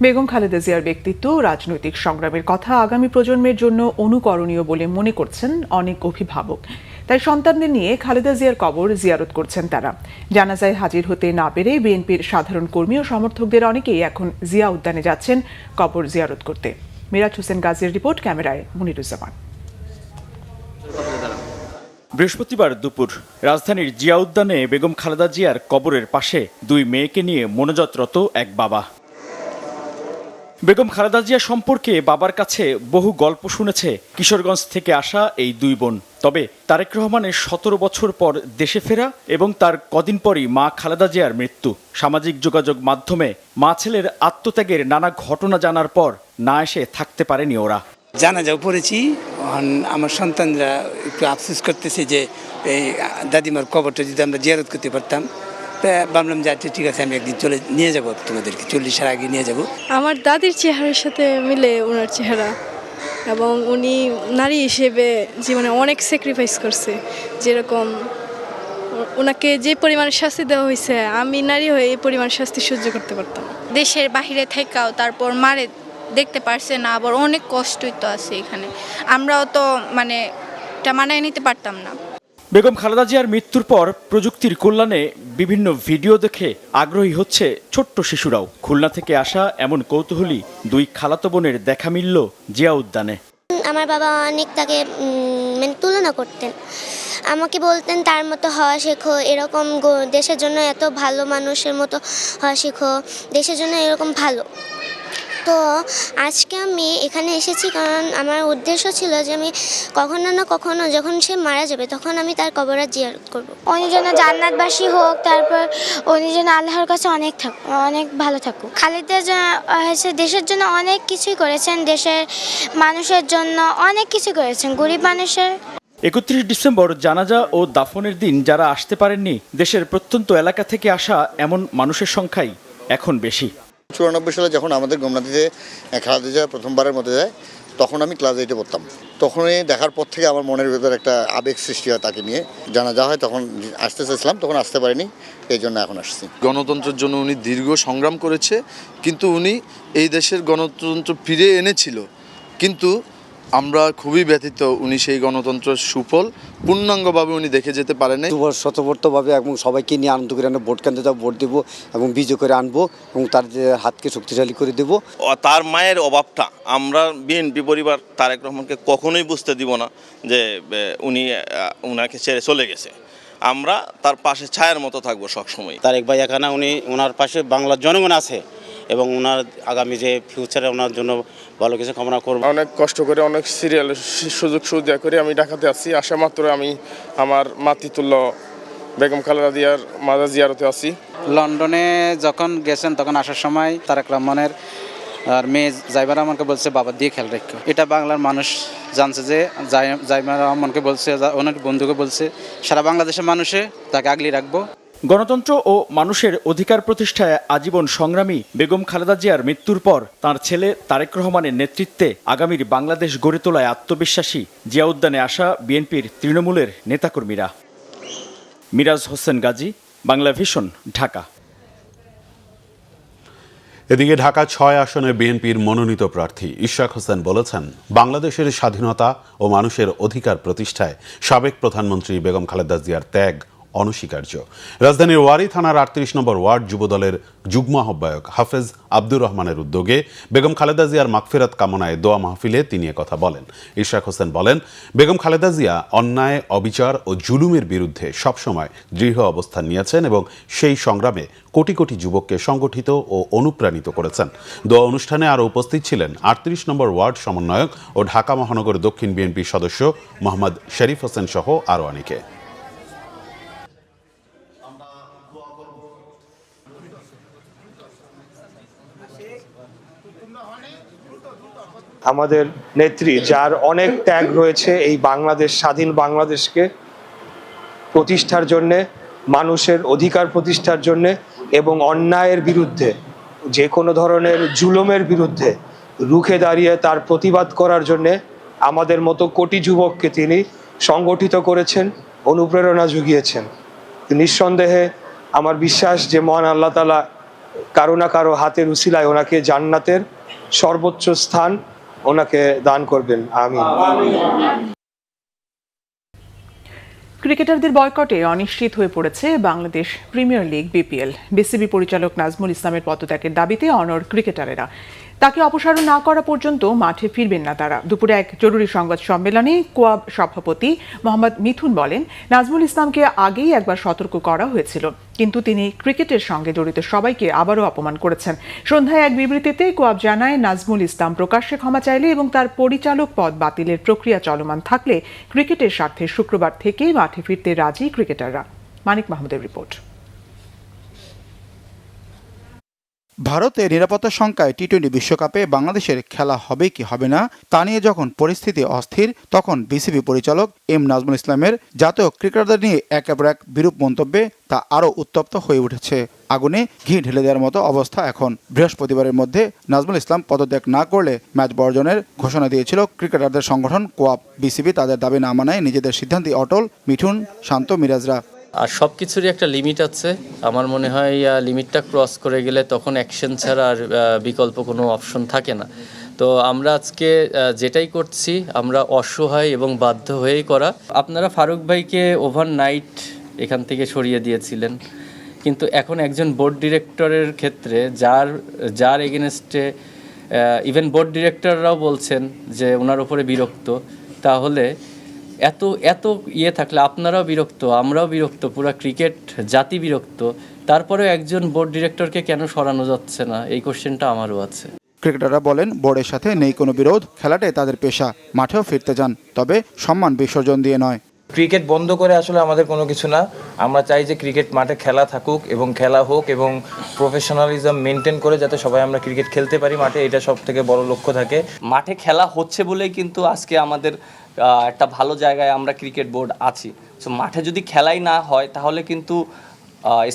বেগম খালেদা জিয়ার ব্যক্তিত্ব রাজনৈতিক সংগ্রামের কথা আগামী প্রজন্মের জন্য অনুকরণীয় বলে মনে করছেন অনেক অভিভাবক। তাই সন্তানদের নিয়ে খালেদা জিয়ার কবর জিয়ারত করছেন তারা। জানাজায় হাজির হতে না পেরে বিএনপির সাধারণ কর্মী ও সমর্থকদের অনেকেই এখন জিয়া উদ্যানে যাচ্ছেন কবর জিয়ারত করতে। মিরাজ হোসেন গাজীর রিপোর্ট, ক্যামেরায় মুনিরুজ্জামান। বৃহস্পতিবার দুপুর রাজধানীর জিয়া উদ্যানে বেগম খালেদা জিয়ার কবরের পাশে 2 মেয়েকে নিয়ে মোনাজাতরত এক বাবা। বেগম খালেদা জিয়া সম্পর্কে বাবার কাছে বহু গল্প শুনেছে কিশোরগঞ্জ থেকে আসা এই 2 বোন। তবে তারেক রহমানের 17 বছর পর দেশে ফেরা এবং তার কদিন পরই মা খালেদা জিয়ার মৃত্যু, সামাজিক যোগাযোগ মাধ্যমে মা ছেলের আত্মত্যাগের নানা ঘটনা জানার পর না এসে থাকতে পারেনি ওরা। জানাজাও পড়েছি, আমার সন্তানরা একটু আফসোস করতেছে যে এই দাদিমার কবরটা যদি আমরা জিয়ারত করতে পারতাম। ভাবলাম যে আচ্ছা ঠিক আছে, আমি একদিন চলে নিয়ে যাবো তোমাদেরকে, 40-এর আগে নিয়ে যাব। আমার দাদির চেহারার সাথে মিলে ওনার চেহারা, এবং উনি নারী হিসেবে জীবনে অনেক স্যাক্রিফাইস করছে। যেরকম ওনাকে যে পরিমাণ শাস্তি দেওয়া হয়েছে, আমি নারী হয়ে এই পরিমাণ শাস্তি সহ্য করতে পারতাম। দেশের বাহিরে থেকেও তারপর মারে দেখতে পারছে না, আবার অনেক কষ্টই তো আছে এখানে। আমরাও তো এটা মানায় নিতে পারতাম না। বেগম খালেদা জিয়ার মৃত্যুর পর প্রযুক্তির কল্যাণে বিভিন্ন ভিডিও দেখে আগ্রহী হচ্ছে ছোট্ট শিশুরাও। খুলনা থেকে আসা এমন কৌতূহলী 2 খালাতো বোনের দেখা মিলল জিয়া উদ্যানে। আমার বাবা অনেক তাকে তুলনা করতেন, আমাকে বলতেন তার মতো হওয়া শেখো, এরকম দেশের জন্য এত ভালো মানুষের মতো হওয়া শেখো, দেশের জন্য এরকম ভালো। তো আজকে আমি এখানে এসেছি কারণ আমার উদ্দেশ্য ছিল যে আমি কখনো না কখনো যখন সে মারা যাবে তখন আমি তার কবরে জিয়ারত করব। উনি যেন জান্নাতবাসী হোক, তারপর উনি যেন আল্লাহর কাছে অনেক ভালো থাকুক। খালেদা হয়েছে দেশের জন্য অনেক কিছুই করেছেন, দেশের মানুষের জন্য অনেক কিছু করেছেন, গরিব মানুষের। 31 ডিসেম্বর জানাজা ও দাফনের দিন যারা আসতে পারেননি, দেশের প্রত্যন্ত এলাকা থেকে আসা এমন মানুষের সংখ্যাই এখন বেশি। 94 সালে যখন আমাদের গোমনাথিতে খালেদা জিয়া প্রথমবারের মধ্যে যায়, তখন আমি ক্লাস 8-এ পড়তাম। তখনই দেখার পর থেকে আমার মনের ভেতর একটা আবেগ সৃষ্টি হয় তাকে নিয়ে। জানাজা হয় তখন আসতে চাইছিলাম, তখন আসতে পারিনি, এই জন্য এখন আসছি। গণতন্ত্রের জন্য উনি দীর্ঘ সংগ্রাম করেছে, কিন্তু উনি এই দেশের গণতন্ত্র ফিরে এনেছিল, কিন্তু আমরা খুবই ব্যথিত উনি সেই গণতন্ত্রের সুফল পূর্ণাঙ্গভাবে উনি দেখে যেতে পারেনি। স্বতঃস্ফূর্তভাবে এবং সবাইকে নিয়ে আনন্দ করে ভোট কেন্দ্রে যাবো, ভোট দেবো এবং বিজয় করে আনবো এবং তার যে হাতকে শক্তিশালী করে দেবো। তার মায়ের অভাবটা আমরা বিএনপি পরিবার তারেক রহমানকে কখনোই বুঝতে দিব না যে উনাকে ছেড়ে চলে গেছে। আমরা তার পাশে ছায়ার মতো থাকবো সবসময়। তারেক ভাই এখানে ওনার পাশে বাংলার জনগণ আছে এবং ওনার আগামী যে ফিউচারে ওনার জন্য ভালো কিছু কামনা করব। অনেক কষ্ট করে, অনেক সিরিয়ালের সুযোগ সুবিধা করে আমি ঢাকাতে আসছি। আসা মাত্র আমি আমার মাতৃতুল্য বেগম খালেদা জিয়ার মাজার জিয়ারতে আসি। লন্ডনে যখন গেছেন তখন আসার সময় তারেক রহমানের আর মেয়ে জাইমা রহমানকে বলছে বাবা দিয়ে খেয়াল রাখো। এটা বাংলার মানুষ জানছে যে জাইমা রহমানকে বলছে, ওনার বন্ধুকে বলছে, সারা বাংলাদেশের মানুষে তাকে আগলে রাখবো। গণতন্ত্র ও মানুষের অধিকার প্রতিষ্ঠায় আজীবন সংগ্রামী বেগম খালেদা জিয়ার মৃত্যুর পর তাঁর ছেলে তারেক রহমানের নেতৃত্বে আগামীর বাংলাদেশ গড়ে তোলায় আত্মবিশ্বাসী জিয়া উদ্যানে আসা বিএনপির তৃণমূলের নেতাকর্মীরা। মিরাজ হোসেন গাজী, বাংলা ভিশন, ঢাকা। এদিকে ঢাকা 6 আসনে বিএনপির মনোনীত প্রার্থী ইশরাক হোসেন বলেছেন, বাংলাদেশের স্বাধীনতা ও মানুষের অধিকার প্রতিষ্ঠায় সাবেক প্রধানমন্ত্রী বেগম খালেদা জিয়ার ত্যাগ অনস্বীকার্য। রাজধানীর ওয়ারী থানার 38 নম্বর ওয়ার্ড যুবদলের যুগ্ম আহ্বায়ক হাফেজ আব্দুর রহমানের উদ্যোগে বেগম খালেদা জিয়ার মাগফিরাত কামনায় দোয়া মাহফিলে তিনি কথা বলেন। ইশরাক হোসেন বলেন, বেগম খালেদা জিয়া অন্যায়, অবিচার ও জুলুমের বিরুদ্ধে সবসময় দৃঢ় অবস্থান নিয়েছেন এবং সেই সংগ্রামে কোটি কোটি যুবককে সংগঠিত ও অনুপ্রাণিত করেছেন। দোয়া অনুষ্ঠানে আরও উপস্থিত ছিলেন 38 নম্বর ওয়ার্ড সমন্বয়ক ও ঢাকা মহানগর দক্ষিণ বিএনপির সদস্য মোহাম্মদ শরীফ হোসেন সহ আরও অনেকে। আমাদের নেত্রী, যার অনেক ত্যাগ রয়েছে এই বাংলাদেশ, স্বাধীন বাংলাদেশকে প্রতিষ্ঠার জন্যে, মানুষের অধিকার প্রতিষ্ঠার জন্যে এবং অন্যায়ের বিরুদ্ধে, যে কোনো ধরনের জুলুমের বিরুদ্ধে রুখে দাঁড়িয়ে তার প্রতিবাদ করার জন্যে আমাদের মতো কোটি যুবককে তিনি সংগঠিত করেছেন, অনুপ্রেরণা জুগিয়েছেন। নিঃসন্দেহে আমার বিশ্বাস যে মহান আল্লাহ তাআলা কারো না কারো হাতের উসিলায় ওনাকে জান্নাতের সর্বোচ্চ স্থান ওনাকে দান করবেন। আমিন। ক্রিকেটারদের বয়কটে অনিশ্চিত হয়ে পড়েছে Bangladesh premier league BPL. BCB পরিচালক নাজমুল ইসলামের পদত্যাগের দাবিতে অনড় ক্রিকেটারেরা। তাকে অপসারণ না করা পর্যন্ত মাঠে ফিরবেন না তারা। দুপুরে এক জরুরি সংবাদ সম্মেলনে কোয়াব সভাপতি মোহাম্মদ মিথুন বলেন, নাজমুল ইসলামকে আগেই একবার সতর্ক করা হয়েছিল, কিন্তু তিনি ক্রিকেটের সঙ্গে জড়িত সবাইকে আবারও অপমান করেছেন। সন্ধ্যায় এক বিবৃতিতে কোয়াব জানায়, নাজমুল ইসলাম প্রকাশ্যে ক্ষমা চাইলে এবং তার পরিচালক পদ বাতিলের প্রক্রিয়া চলমান থাকলে ক্রিকেটের স্বার্থে শুক্রবার থেকেই মাঠে ফিরতে রাজি ক্রিকেটাররা। মানিক মাহমুদের রিপোর্ট। ভারতের নিরাপত্তা শঙ্কায় টি-20 বিশ্বকাপে বাংলাদেশের খেলা হবে কি হবে না তা নিয়ে যখন পরিস্থিতি অস্থির, তখন বিসিবি পরিচালক নাজমুল ইসলামের জাতীয় ক্রিকেটারদের নিয়ে একের পর এক বিরূপ মন্তব্যে তা আরও উত্তপ্ত হয়ে উঠেছে। আগুনে ঘি ঢেলে দেওয়ার মতো অবস্থা এখন। বৃহস্পতিবারের মধ্যে নাজমুল ইসলাম পদত্যাগ না করলে ম্যাচ বর্জনের ঘোষণা দিয়েছিল ক্রিকেটারদের সংগঠন কোয়াব। বিসিবি তাদের দাবি না মানায় নিজেদের সিদ্ধান্তে অটল মিঠুন, শান্ত, মিরাজরা। আর সব কিছুরই একটা লিমিট আছে। আমার মনে হয় লিমিটটা ক্রস করে গেলে তখন অ্যাকশন ছাড়া আর বিকল্প কোনো অপশন থাকে না। তো আমরা আজকে যেটাই করছি আমরা অসহায় এবং বাধ্য হয়েই করা। আপনারা ফারুক ভাইকে ওভারনাইট এখান থেকে সরিয়ে দিয়েছিলেন, কিন্তু এখন একজন বোর্ড ডিরেক্টরের ক্ষেত্রে যার এগেনস্টে ইভেন বোর্ড ডিরেক্টররাও বলছেন যে ওনার উপরে বিরক্ত, তাহলে এত থাকলে আপনারাও বিরক্ত, আমরাও বিরক্ত, পুরো ক্রিকেট জাতি বিরক্ত, তারপরেও একজন বোর্ড ডিরেক্টরকে কেন সরানো যাচ্ছে না, এই কোশ্চেনটা আমারও আছে। ক্রিকেটাররা বলেন, বোর্ডের সাথে নেই কোনো বিরোধ, খেলাটাই তাদের পেশা, মাঠেও ফিরতে যান, তবে সম্মান বিসর্জন দিয়ে নয়। ক্রিকেট বন্ধ করে আসলে আমাদের কোনো কিছু না। আমরা চাই যে ক্রিকেট মাঠে খেলা থাকুক এবং খেলা হোক এবং প্রফেশনালিজম মেনটেন করে যাতে সবাই আমরা ক্রিকেট খেলতে পারি মাঠে, এটা সব থেকে বড় লক্ষ্য থাকে। মাঠে খেলা হচ্ছে বলেই কিন্তু আজকে আমাদের একটা ভালো জায়গায় আমরা ক্রিকেট বোর্ড আছি। সো মাঠে যদি খেলাই না হয় তাহলে কিন্তু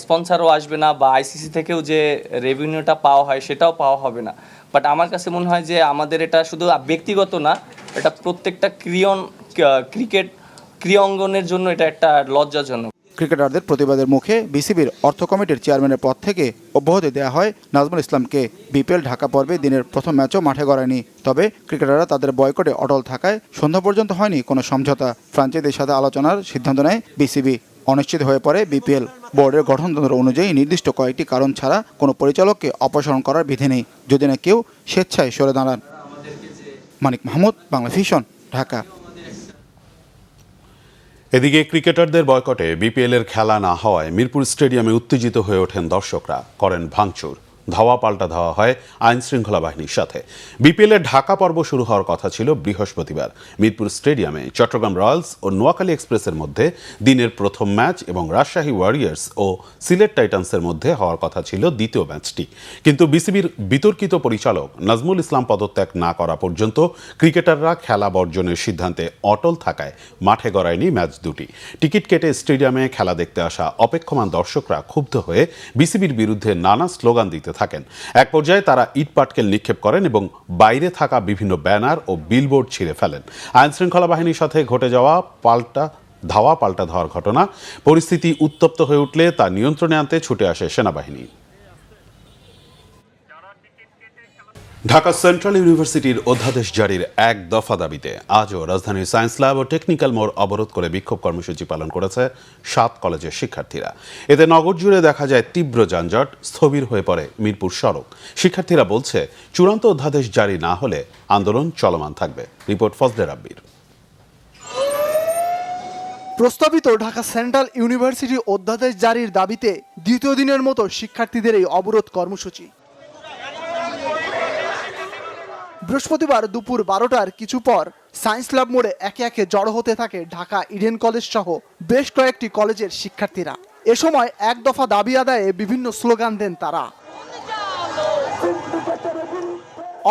স্পন্সারও আসবে না বা আইসিসি থেকেও যে রেভিনিউটা পাওয়া হয় সেটাও পাওয়া হবে না। বাট আমার কাছে মনে হয় যে আমাদের এটা শুধু ব্যক্তিগত না, এটা প্রত্যেকটা ক্রিকেট ক্রীড়াঙ্গনের জন্য এটা একটা লজ্জাজনক। ক্রিকেটারদের প্রতিবাদের মুখে বিসিবির অর্থ কমিটির চেয়ারম্যানের পদ থেকে অব্যাহতি দেওয়া হয় নাজমুল ইসলামকে। বিপিএল ঢাকা পর্বে দিনের প্রথম ম্যাচও মাঠে গড়ায়নি। তবে ক্রিকেটাররা তাদের বয়কটে অটল থাকায় সন্ধ্যা পর্যন্ত হয়নি কোনো সমঝোতা। ফ্রাঞ্চাইজির সাথে আলোচনার সিদ্ধান্ত নেয় বিসিবি। অনিশ্চিত হয়ে পড়ে বিপিএল। বোর্ডের গঠনতন্ত্র অনুযায়ী নির্দিষ্ট কয়েকটি কারণ ছাড়া কোনো পরিচালককে অপসারণ করার বিধি নেই, যদি না কেউ স্বেচ্ছায় সরে দাঁড়ান। মানিক মাহমুদ, বাংলা ভিশন, ঢাকা। এদিকে ক্রিকেটারদের বয়কটে বিপিএল এর খেলা না হওয়ায় মিরপুর স্টেডিয়ামে উত্তেজিত হয়ে ওঠেন দর্শকরা, করেন ভাঙচুর। ধাওয়া পাল্টা ধাওয়া হয় আইন শৃঙ্খলা বাহিনীর সাথে। বিপিএল এর ঢাকা পর্ব শুরু হওয়ার কথা ছিল বৃহস্পতিবার। মিরপুর স্টেডিয়ামে চট্টগ্রাম রয়্যালস ও নোয়াখালী এক্সপ্রেসের মধ্যে দিনের প্রথম ম্যাচ এবং রাজশাহী ওয়ারিয়র্স ও সিলেট টাইটান্সের মধ্যে হওয়ার কথা ছিল দ্বিতীয় ম্যাচটি। কিন্তু বিসিবির বিতর্কিত পরিচালক নাজমুল ইসলাম পদত্যাগ না করা পর্যন্ত ক্রিকেটাররা খেলা বর্জনের সিদ্ধান্তে অটল থাকায় মাঠে গড়ায়নি ম্যাচ দুটি। টিকিট কেটে স্টেডিয়ামে খেলা দেখতে আসা অপেক্ষমান দর্শকরা ক্ষুব্ধ হয়ে বিসিবির বিরুদ্ধে নানা স্লোগান দিতে থাকেন। এক পর্যায়ে তারা ইট পাটকেল নিক্ষেপ করেন এবং বাইরে থাকা বিভিন্ন ব্যানার ও বিলবোর্ড ছিঁড়ে ফেলেন। আইন শৃঙ্খলা বাহিনীর সাথে ঘটে যাওয়া ধাওয়া পাল্টা ধাওয়ার ঘটনা পরিস্থিতি উত্তপ্ত হয়ে উঠলে তা নিয়ন্ত্রণে আনতে ছুটে আসে সেনাবাহিনী। ঢাকা সেন্ট্রাল ইউনিভার্সিটির অধ্যাদেশ জারির এক দফা দাবিতে আজও রাজধানীর সায়েন্স ল্যাব ও টেকনিক্যাল মোড় অবরোধ করে বিক্ষোভ কর্মসূচি পালন করেছে 7 কলেজের শিক্ষার্থীরা। এতে নগর জুড়ে দেখা যায় তীব্র যানজট, স্থবির হয়ে পড়ে মিরপুর সড়ক। শিক্ষার্থীরা বলছে চূড়ান্ত অধ্যাদেশ জারি না হলে আন্দোলন চলমান থাকবে। রিপোর্ট ফজলে রাব্বির। প্রস্তাবিত ঢাকা সেন্ট্রাল ইউনিভার্সিটি অধ্যাদেশ জারির দাবিতে দ্বিতীয় দিনের মতো শিক্ষার্থীদের এই অবরোধ কর্মসূচি। বৃহস্পতিবার দুপুর 12টার কিছু পর সায়েন্স ল্যাব মোড়ে একে একে জড়ো হতে থাকে ঢাকা ইডেন কলেজ সহ বেশ কয়েকটি কলেজের শিক্ষার্থীরা। এ সময় এক দফা দাবি আদায়ে বিভিন্ন স্লোগান দেন তারা।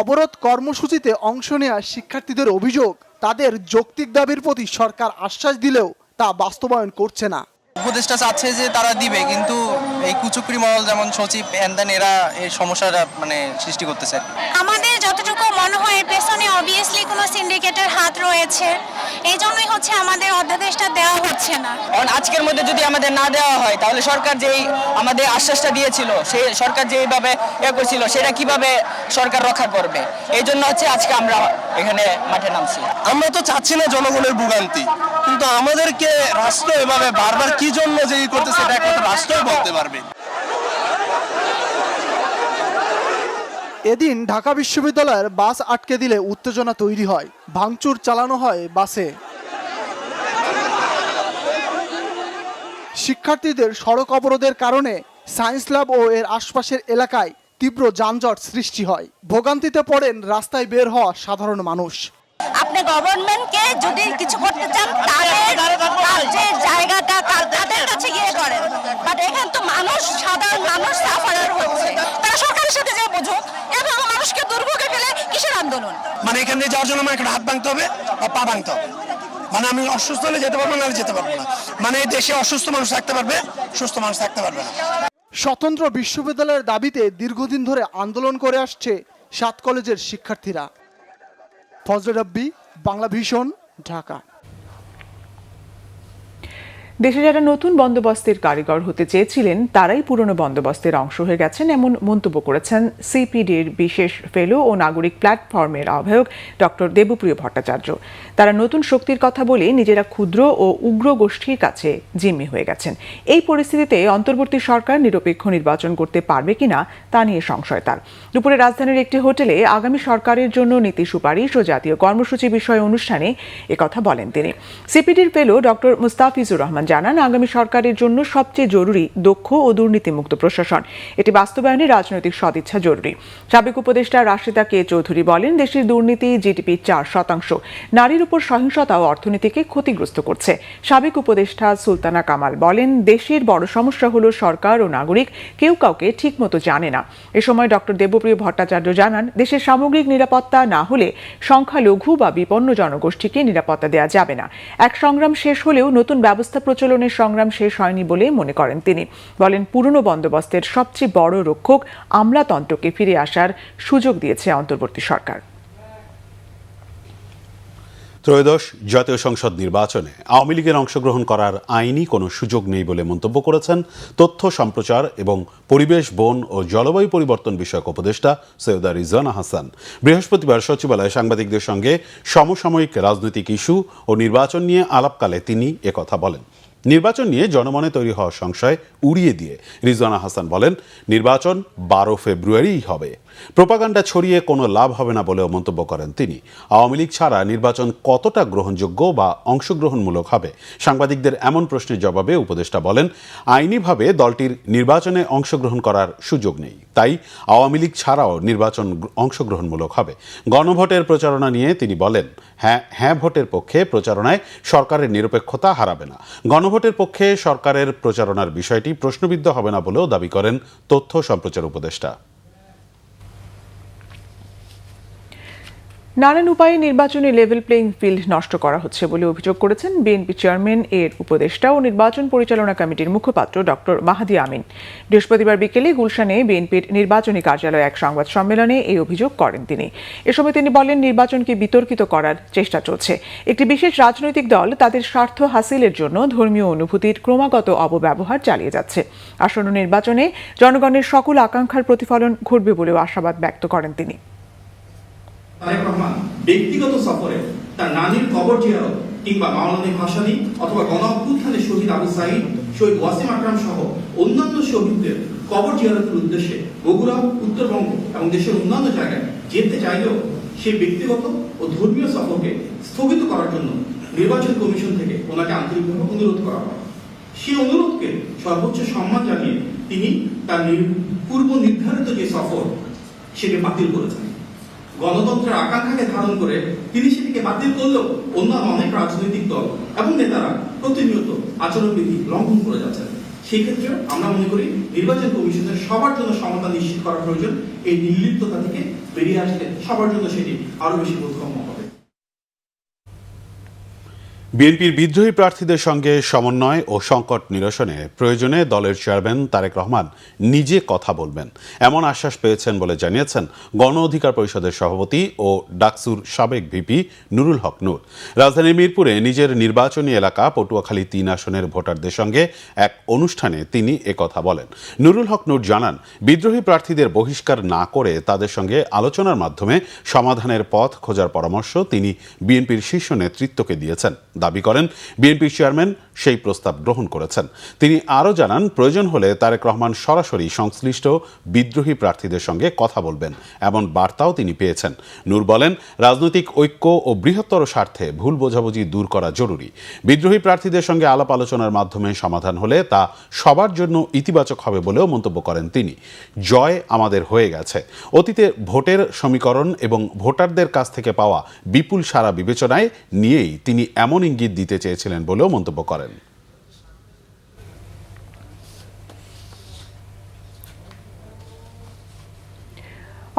অবরোধ কর্মসূচিতে অংশ নেওয়া শিক্ষার্থীদের অভিযোগ, তাদের যৌক্তিক দাবির প্রতি সরকার আশ্বাস দিলেও তা বাস্তবায়ন করছে না। উপদেষ্টা চাচ্ছে যে তারা দিবে, কিন্তু এই কুচক্রি মহল যেমন সচিব এন্ডান এরা এই সমস্যাটা সৃষ্টি করতেছে। আমাদের যতটুকু মনে হয় পেছনে অবভিয়াসলি কোনো সিন্ডিকেটের হাত রয়েছে, এই জন্যই হচ্ছে আমাদের অধ্যাদেশটা দেওয়া হচ্ছে না। কারণ আজকের মধ্যে যদি আমাদের না দেওয়া হয় তাহলে সরকার যেই আমাদের আশ্বাসটা দিয়েছিল, সেই সরকার যেইভাবে করছিল সেটা কিভাবে সরকার রক্ষা করবে, এই জন্য হচ্ছে আজকে আমরা এখানে মাঠে নামছি। আমরা তো চাচ্ছি না জনগণের ভোগান্তি, কিন্তু আমাদেরকে রাষ্ট্র এভাবে বারবার কি জন্য যে করতেছে এটা একটা রাষ্ট্রই বলতে পারবে। এদিন ঢাকা বিশ্ববিদ্যালয়ের বাস আটকে দিলে উত্তেজনা তৈরি হয়, ভাঙচুর চালানো হয় বাসে। শিক্ষার্থীদের সড়ক অবরোধের কারণে সায়েন্স ল্যাব ও এর আশপাশের এলাকায় তীব্র যানজট সৃষ্টি হয়। ভোগান্তিতে পড়েন রাস্তায় বের হওয়া সাধারণ মানুষ। আপনি গভর্নমেন্টকে যদি কিছু করতে চান তাদের জায়গাটা তাদের কাছে গিয়ে করেন, বাট এখানে তো মানুষ, সাধারণ মানুষ সাফারার হচ্ছে। তারা সরকারের সাথে যে বুঝুক এবং মানুষকে দুর্ভোগে ফেলে কিসের আন্দোলন? এখানে যাওয়ার জন্য আমার একটা হাত ভাঙতে হবে বা পা ভাঙতে হবে। আমি অসুস্থ হলে যেতে পারবো না, যেতে পারবো না। এই দেশে অসুস্থ মানুষ থাকতে পারবে, সুস্থ মানুষ থাকতে পারবে না। স্বতন্ত্র বিশ্ববিদ্যালয়ের দাবিতে দীর্ঘদিন ধরে আন্দোলন করে আসছে 7 কলেজের শিক্ষার্থীরা। ফজলে রাব্বি, বাংলা ভিশন, ঢাকা। দেশে যারা নতুন বন্দোবস্তের কারিগর হতে চেয়েছিলেন তারাই পুরনো বন্দোবস্তের অংশ হয়ে গেছেন, এমন মন্তব্য করেছেন সিপিডির বিশেষ ফেলো ও নাগরিক প্ল্যাটফর্মের আহ্বায়ক ডক্টর দেবপ্রিয় ভট্টাচার্য। তারা নতুন শক্তির কথা বলে নিজেরা ক্ষুদ্র ও উগ্র গোষ্ঠীর কাছে জিম্মি হয়ে গেছেন। এই পরিস্থিতিতে অন্তর্বর্তী সরকার নিরপেক্ষ নির্বাচন করতে পারবে কিনা তা নিয়ে সংশয় তার। দুপুরে রাজধানীর একটি হোটেলে আগামী সরকারের জন্য নীতি সুপারিশ ও জাতীয় কর্মসূচি বিষয়ে অনুষ্ঠানে একথা বলেন তিনি। সিপিডির ফেলো ডক্টর মুস্তাফিজুর রহমান জানান, আগামী সরকারের জন্য সবচেয়ে জরুরি দক্ষ ও দুর্নীতিমুক্ত প্রশাসন। এটি বাস্তবায়নে রাজনৈতিক সদিচ্ছা জরুরি। সাবেক উপদেষ্টা রাশিদা কে চৌধুরী বলেন, দেশের দুর্নীতি জিডিপির 4%, নারীর উপর সহিংসতা ও অর্থনীতিকে ক্ষতিগ্রস্ত করছে। সাবেক উপদেষ্টা সুলতানা কামাল বলেন, দেশের বড় সমস্যা হলো সরকার ও নাগরিক কেউ কাউকে ঠিকমতো জানে না। এ সময় ডক্টর দেবপ্রিয় ভট্টাচার্য জানান, দেশের সামগ্রিক নিরাপত্তা না হলে সংখ্যালঘু বা বিপন্ন জনগোষ্ঠীকে নিরাপত্তা দেওয়া যাবে না। এক সংগ্রাম শেষ হলেও নতুন ব্যবস্থা প্রচলনের সংগ্রাম শেষ হয়নি বলে মনে করেন তিনি। বলেন, পুরনো বন্দোবস্তের সবচেয়ে বড় রক্ষক আমলাতন্ত্রকে ফিরে আসার সুযোগ দিয়েছে অন্তর্বর্তী সরকার। ত্রয়োদশ জাতীয় সংসদ নির্বাচনে আওয়ামী লীগের অংশগ্রহণ করার আইনি কোনো সুযোগ নেই বলে মন্তব্য করেছেন তথ্য সম্প্রচার এবং পরিবেশ, বন ও জলবায়ু পরিবর্তন বিষয়ক উপদেষ্টা সৈয়দা রিজওয়ানা হাসান। বৃহস্পতিবার সচিবালয়ে সাংবাদিকদের সঙ্গে সমসাময়িক রাজনৈতিক ইস্যু ও নির্বাচন নিয়ে আলাপকালে তিনি একথা বলেন। নির্বাচন নিয়ে জনমনে তৈরি হওয়া সংশয় উড়িয়ে দিয়ে রিজওয়ানা হাসান বলেন, নির্বাচন 12 ফেব্রুয়ারিই হবে। প্রোপাগান্ডা ছড়িয়ে কোনো লাভ হবে না বলেও মন্তব্য করেন তিনি। আওয়ামী লীগ ছাড়া নির্বাচন কতটা গ্রহণযোগ্য বা অংশগ্রহণমূলক হবে? সাংবাদিকদের এমন প্রশ্নের জবাবে উপদেষ্টা বলেন, আইনিভাবে দলটির নির্বাচনে অংশগ্রহণ করার সুযোগ নেই, তাই আওয়ামী লীগ ছাড়াও নির্বাচন অংশগ্রহণমূলক হবে। গণভোটের প্রচারণা নিয়ে তিনি বলেন, হ্যাঁ ভোটের পক্ষে প্রচারণায় সরকারের নিরপেক্ষতা হারাবে না। গণভোটের পক্ষে সরকারের প্রচারণার বিষয়টি প্রশ্নবিদ্ধ হবে না বলেও দাবি করেন তথ্য সম্প্রচার উপদেষ্টা। নানান উপায়ে নির্বাচনী লেভেল প্লেইং ফিল্ড নষ্ট করা হচ্ছে বলে অভিযোগ করেছেন বিএনপি চেয়ারম্যান এর উপদেষ্টা ও নির্বাচন পরিচালনা কমিটির মুখপাত্র ডক্টর মাহাদি আমিন। বৃহস্পতিবার বিকেলে গুলশানে বিএনপির নির্বাচনী কার্যালয়ে এক সংবাদ সম্মেলনে এই অভিযোগ করেন তিনি। এ সময় তিনি বলেন, নির্বাচনকে বিতর্কিত করার চেষ্টা চলছে। একটি বিশেষ রাজনৈতিক দল তাদের স্বার্থ হাসিলের জন্য ধর্মীয় অনুভূতির ক্রমাগত অপব্যবহার চালিয়ে যাচ্ছে। আসন্ন নির্বাচনে জনগণের সকল আকাঙ্ক্ষার প্রতিফলন ঘটবে বলেও আশাবাদ ব্যক্ত করেন তিনি। তারেক রহমান ব্যক্তিগত সফরে তার নানির কবর জিয়ারত কিংবা মাওলানা ভাসানী অথবা গণঅভ্যুত্থানের শহীদ আবু সাঈদ, শহীদ ওয়াসিম আকরাম সহ অন্যান্য শহীদদের কবর জিয়ারতের উদ্দেশ্যে বগুড়া, উত্তরবঙ্গ এবং দেশের অন্যান্য জায়গায় যেতে চাইলেও সেই ব্যক্তিগত ও ধর্মীয় সফরকে স্থগিত করার জন্য নির্বাচন কমিশন থেকে ওনাকে আন্তরিকভাবে অনুরোধ করা হয়। সেই অনুরোধকে সর্বোচ্চ সম্মান জানিয়ে তিনি তার পূর্ব নির্ধারিত যে সফর সেটি বাতিল করেছেন। গণতন্ত্রের আকাঙ্ক্ষাকে ধারণ করে তিনি সেটিকে বাতিল করলেও অন্যান্য অনেক রাজনৈতিক দল এবং নেতারা প্রতিনিয়ত আচরণবিধি লঙ্ঘন করে যাচ্ছেন। সেই ক্ষেত্রে আমরা মনে করি নির্বাচন কমিশনের সবার জন্য সমতা নিশ্চিত করা প্রয়োজন। এই নির্লিপ্ততা থেকে বেরিয়ে আসলে সবার জন্য সেটি আরো বেশি বোধগম্য হবে। বিএনপির বিদ্রোহী প্রার্থীদের সঙ্গে সমন্বয় ও সংকট নিরসনে প্রয়োজনে দলের চেয়ারম্যান তারেক রহমান নিজে কথা বলবেন, এমন আশ্বাস পেয়েছেন বলে জানিয়েছেন গণ অধিকার পরিষদের সভাপতি ও ডাকসুর সাবেক ভিপি নুরুল হক নূর। রাজধানীর মিরপুরে নিজের নির্বাচনী এলাকা পটুয়াখালী 3 আসনের ভোটারদের সঙ্গে এক অনুষ্ঠানে তিনি একথা বলেন। নুরুল হক নূর জানান, বিদ্রোহী প্রার্থীদের বহিষ্কার না করে তাদের সঙ্গে আলোচনার মাধ্যমে সমাধানের পথ খোঁজার পরামর্শ তিনি বিএনপির শীর্ষ নেতৃত্বকে দিয়েছেন। দাবি করেন, বিএনপি চেয়ারম্যান সেই প্রস্তাব গ্রহণ করেছেন। তিনি আরও জানান, প্রয়োজন হলে তারেক রহমান সরাসরি সংশ্লিষ্ট বিদ্রোহী প্রার্থীদের সঙ্গে কথা বলবেন, এমন বার্তাও তিনি পেয়েছেন। নূর বলেন, রাজনৈতিক ঐক্য ও বৃহত্তর স্বার্থে ভুল বোঝাবুঝি দূর করা জরুরি। বিদ্রোহী প্রার্থীদের সঙ্গে আলাপ আলোচনার মাধ্যমে সমাধান হলে তা সবার জন্য ইতিবাচক হবে বলেও মন্তব্য করেন তিনি। জয় আমাদের হয়ে গেছে। অতীতে ভোটের সমীকরণ এবং ভোটারদের কাছ থেকে পাওয়া বিপুল সাড়া বিবেচনায় নিয়েই তিনি এমন ইঙ্গিত দিতে চেয়েছিলেন বলেও মন্তব্য করেন।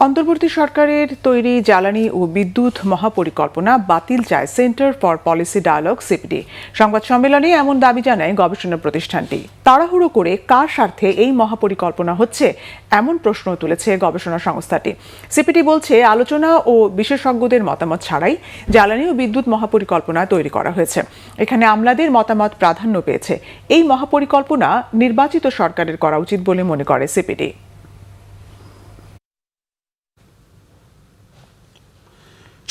অন্তর্বর্তী সরকারের তৈরি জ্বালানি ও বিদ্যুৎ মহাপরিকল্পনা বাতিল চায় centre for policy dialogue CPD. সংবাদ সম্মেলনে এমন দাবি জানায় গবেষণা প্রতিষ্ঠানটি। তাড়াহুড়ো করে কার স্বার্থে এই মহাপরিকল্পনা হচ্ছে এমন প্রশ্ন তুলেছে গবেষণা সংস্থাটি। সিপিডি বলছে, আলোচনা ও বিশেষজ্ঞদের মতামত ছাড়াই জ্বালানি ও বিদ্যুৎ মহাপরিকল্পনা তৈরি করা হয়েছে। এখানে আমলাদের মতামত প্রাধান্য পেয়েছে। এই মহাপরিকল্পনা নির্বাচিত সরকারের করা উচিত বলে মনে করে সিপিডি।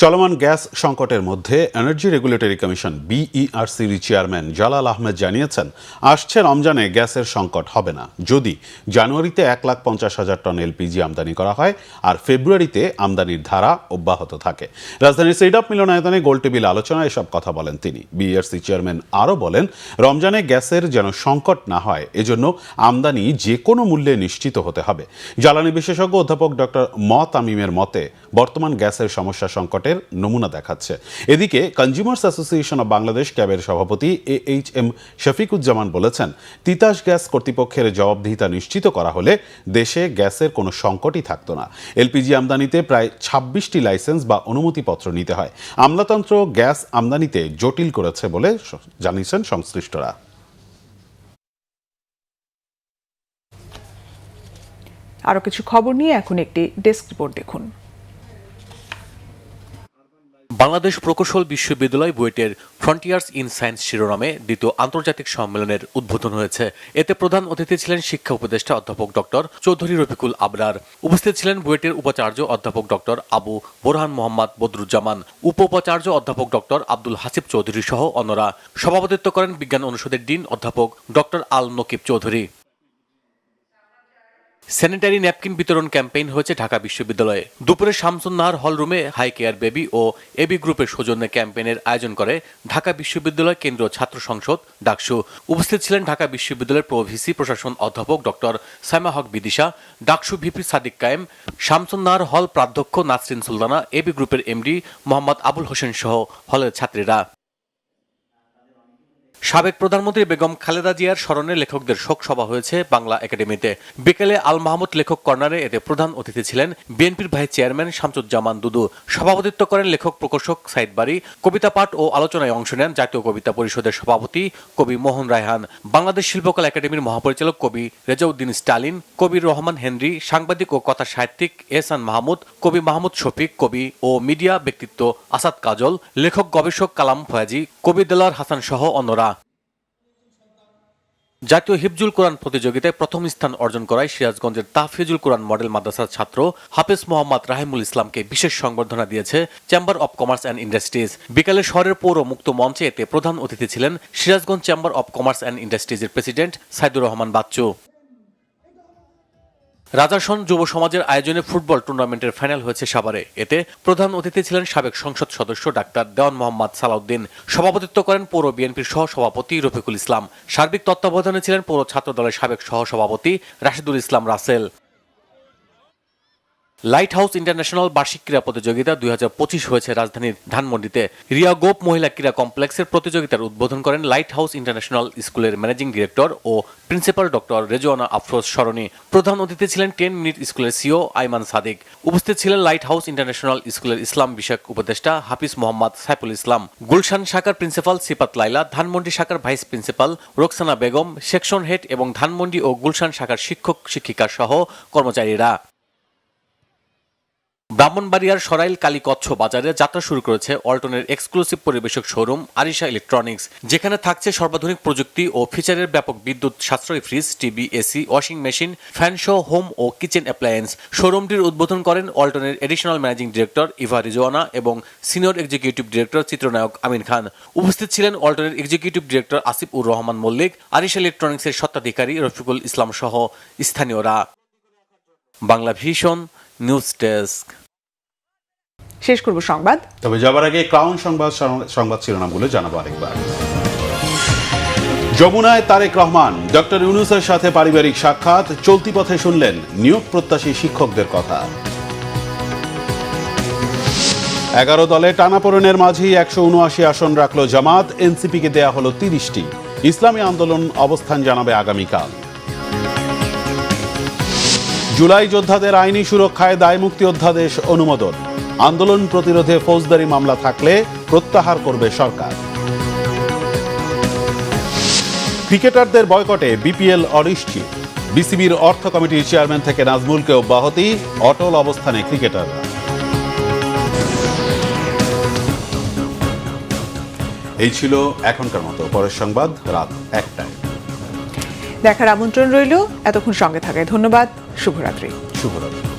চলমান গ্যাস সংকটের মধ্যে এনার্জি রেগুলেটরি কমিশন BERCর চেয়ারম্যান জালাল আহমেদ জানিয়েছেন, আসছে রমজানে গ্যাসের সংকট হবে না যদি জানুয়ারিতে 1,50,000 টন LPG আমদানি করা হয় আর ফেব্রুয়ারিতে আমদানির ধারা অব্যাহত থাকে। রাজধানীর সেইডাপ মিলনায়তনে গোলটেবিল আলোচনায় এসব কথা বলেন তিনি। BERC চেয়ারম্যান আরও বলেন, রমজানে গ্যাসের যেন সংকট না হয় এজন্য আমদানি যে কোনো মূল্যে নিশ্চিত হতে হবে। জ্বালানি বিশেষজ্ঞ অধ্যাপক ডক্টর তামিমের মতে বর্তমান গ্যাসের সমস্যা সংকটের নমুনা দেখাচ্ছে। এদিকে কনজিউমার্স অ্যাসোসিয়েশন অব বাংলাদেশ ক্যাবের সভাপতি AHM শফিকুজ্জামান বলেছেন, তিতাস গ্যাস কর্তৃপক্ষের জবাবদিহিতা নিশ্চিত করা হলে দেশে গ্যাসের কোনো সংকটই থাকতো না। LPG আমদানিতে প্রায় 26টি লাইসেন্স বা অনুমতিপত্র নিতে হয়। আমলাতন্ত্র গ্যাস আমদানিতে জটিল করেছে বলে জানিয়েছেন সংশ্লিষ্টরা। আরও কিছু খবর নিয়ে এখন একটি ডেস্ক রিপোর্ট দেখুন। বাংলাদেশ প্রকৌশল বিশ্ববিদ্যালয় বুয়েটের ফ্রন্টিয়ার্স ইন সায়েন্স শিরোনামে দ্বিতীয় আন্তর্জাতিক সম্মেলনের উদ্বোধন হয়েছে। এতে প্রধান অতিথি ছিলেন শিক্ষা উপদেষ্টা অধ্যাপক ডক্টর চৌধুরী রফিকুল আবরার। উপস্থিত ছিলেন বুয়েটের উপাচার্য অধ্যাপক ডক্টর আবু বোরহান মোহাম্মদ বদরুজ্জামান, উপাচার্য অধ্যাপক ডক্টর আব্দুল হাসিব চৌধুরী সহ অন্যরা। সভাপতিত্ব করেন বিজ্ঞান অনুষদের ডিন অধ্যাপক ডক্টর আল নকিব চৌধুরী। স্যানিটারি ন্যাপকিন বিতরণ ক্যাম্পেইন হয়েছে ঢাকা বিশ্ববিদ্যালয়ে। দুপুরে শামসুন্নাহার হলরুমে হাই কেয়ার বেবি ও এবি গ্রুপের সৌজন্যে ক্যাম্পেইনের আয়োজন করে ঢাকা বিশ্ববিদ্যালয় কেন্দ্রীয় ছাত্র সংসদ ডাকসু। উপস্থিত ছিলেন ঢাকা বিশ্ববিদ্যালয়ের প্রভিসি প্রশাসন অধ্যাপক ডক্টর সাইমা হক বিদিশা, ডাকসু ভিপি সাদিক কায়েম, শামসুন্নাহার হল প্রাধ্যক্ষ নাসরিন সুলতানা, এবি গ্রুপের MD মোহাম্মদ আবুল হোসেন সহ হলের ছাত্রীরা। সাবেক প্রধানমন্ত্রী বেগম খালেদা জিয়ার স্মরণে লেখকদের শোক সভা হয়েছে বাংলা একাডেমিতে। বিকেলে আল মাহমুদ লেখক কর্নারে এতে প্রধান অতিথি ছিলেন বিএনপির ভাইস চেয়ারম্যান শামসুজ্জামান দুদু। সভাপতিত্ব করেন লেখক প্রকাশক সাইদ বারী। কবিতা পাঠ ও আলোচনায় অংশ নেন জাতীয় কবিতা পরিষদের সভাপতি কবি মোহন রায়হান, বাংলাদেশ শিল্পকলা একাডেমির মহাপরিচালক কবি রেজাউদ্দিন স্টালিন, কবির রহমান হেনরি, সাংবাদিক ও কথা সাহিত্যিক এহসান মাহমুদ, কবি মাহমুদ শফিক, কবি ও মিডিয়া ব্যক্তিত্ব আসাদ কাজল, লেখক গবেষক কালাম ফয়াজি, কবি দেলার হাসান সহ অন্যরা। জাতীয় হিফজুল কোরআন প্রতিযোগিতায় প্রথম স্থান অর্জন করায় সিরাজগঞ্জের তাহফিজুল কোরআন মডেল মাদ্রাসার ছাত্র হাফেজ মোহাম্মদ রাহিমুল ইসলামকে বিশেষ সংবর্ধনা দিয়েছে chamber of commerce and industries. বিকালে শহরের পৌর মুক্ত মঞ্চে এতে প্রধান অতিথি ছিলেন Sirajganj chamber of commerce and ইন্ডাস্ট্রিজের প্রেসিডেন্ট সাইদুর রহমান বাচ্চু। রাজাসন যুব সমাজের আয়োজনে ফুটবল টুর্নামেন্টের ফাইনাল হয়েছে সাভারে। এতে প্রধান অতিথি ছিলেন সাবেক সংসদ সদস্য ডাক্তার দেওয়ান মোহাম্মদ সালাউদ্দিন। সভাপতিত্ব করেন পৌর বিএনপির সহসভাপতি রফিকুল ইসলাম। সার্বিক তত্ত্বাবধানে ছিলেন পৌর ছাত্র দলের সাবেক সহসভাপতি রাশিদুল ইসলাম রাসেল। লাইট হাউস ইন্টারন্যাশনাল বার্ষিক ক্রীড়া প্রতিযোগিতা 2025 হয়েছে রাজধানীর ধানমন্ডিতে। রিয়া গোপ মহিলা ক্রীড়া কমপ্লেক্সের প্রতিযোগিতার উদ্বোধন করেন লাইট হাউস ইন্টারন্যাশনাল স্কুলের ম্যানেজিং ডিরেক্টর ও প্রিন্সিপাল ডক্টর রেজওয়ানা আফরোজ সরণি। প্রধান অতিথি ছিলেন 10 মিনিট স্কুলের সিও আইমান সাদিক। উপস্থিত ছিলেন লাইট হাউস ইন্টারন্যাশনাল স্কুলের ইসলাম বিষয়ক উপদেষ্টা হাফিজ মোহাম্মদ সাইফুল ইসলাম, গুলশান শাখার প্রিন্সিপাল সিপাত লাইলা, ধানমন্ডি শাখার vice principal Roksana Begum, section head এবং ধানমন্ডি ও গুলশান শাখার শিক্ষক শিক্ষিকা সহ কর্মচারীরা। ব্রাহ্মণবাড়িয়ার সরাইল কালীকচ্ছ বাজারে যাত্রা শুরু করেছে অল্টনের এক্সক্লুসিভ পরিবেশক শোরুম আরিশা ইলেকট্রনিক্স, যেখানে থাকছে সর্বাধুনিক প্রযুক্তি ও ফিচারের ব্যাপক বিদ্যুৎ সাশ্রয়ী fridge, TV, AC, washing machine, fan সহ হোম ও কিচেন অ্যাপ্লায়েন্স। শোরুমটির উদ্বোধন করেন অল্টনের additional managing director Eva Rizwana এবং সিনিয়র এক্সিকিউটিভ ডিরেক্টর চিত্রনায়ক আমিন খান। উপস্থিত ছিলেন অল্টনের এক্সিকিউটিভ ডিরেক্টর আসিফ উর রহমান মল্লিক, আরিশা ইলেকট্রনিক্সের স্বত্বাধিকারী রফিকুল ইসলাম সহ স্থানীয়রা। Bangla vision news desk. শেষ করব সংবাদ, তবে যাবার আগে ক্রাউন সংবাদ শিরোনামগুলো জানাবো আরেকবার। যমুনায় তারেক রহমান, ডক্টর ইউনূসের সাথে পারিবারিক সাক্ষাৎ, চলতি পথে শুনলেন নিয়োগ প্রত্যাশী শিক্ষকদের কথা। 11 দলে টানাপোড়েনের মাঝেই 179 আসন রাখল জামাত, এনসিপিকে দেয়া হলো 30টি। ইসলামী আন্দোলন অবস্থান জানাবে আগামীকাল। জুলাই যোদ্ধাদের আইনি সুরক্ষায় দায়মুক্তি অধ্যাদেশ অনুমোদন, আন্দোলন প্রতিরোধে ফৌজদারি মামলা থাকলে প্রত্যাহার করবে সরকার। ক্রিকেটারদের বয়কটে বিপিএল অনিশ্চিত, বিসিবির অর্থ কমিটির চেয়ারম্যান থেকে নাজমুলকে অব্যাহতি, অটল অবস্থানে ক্রিকেটাররা। এই ছিল এখনকার মতো, পরের সংবাদ রাত 1টায়। দেখার আমন্ত্রণ রইল। এতক্ষণ সঙ্গে থাকায় ধন্যবাদ। শুভরাত্রি। শুভরাত্রি।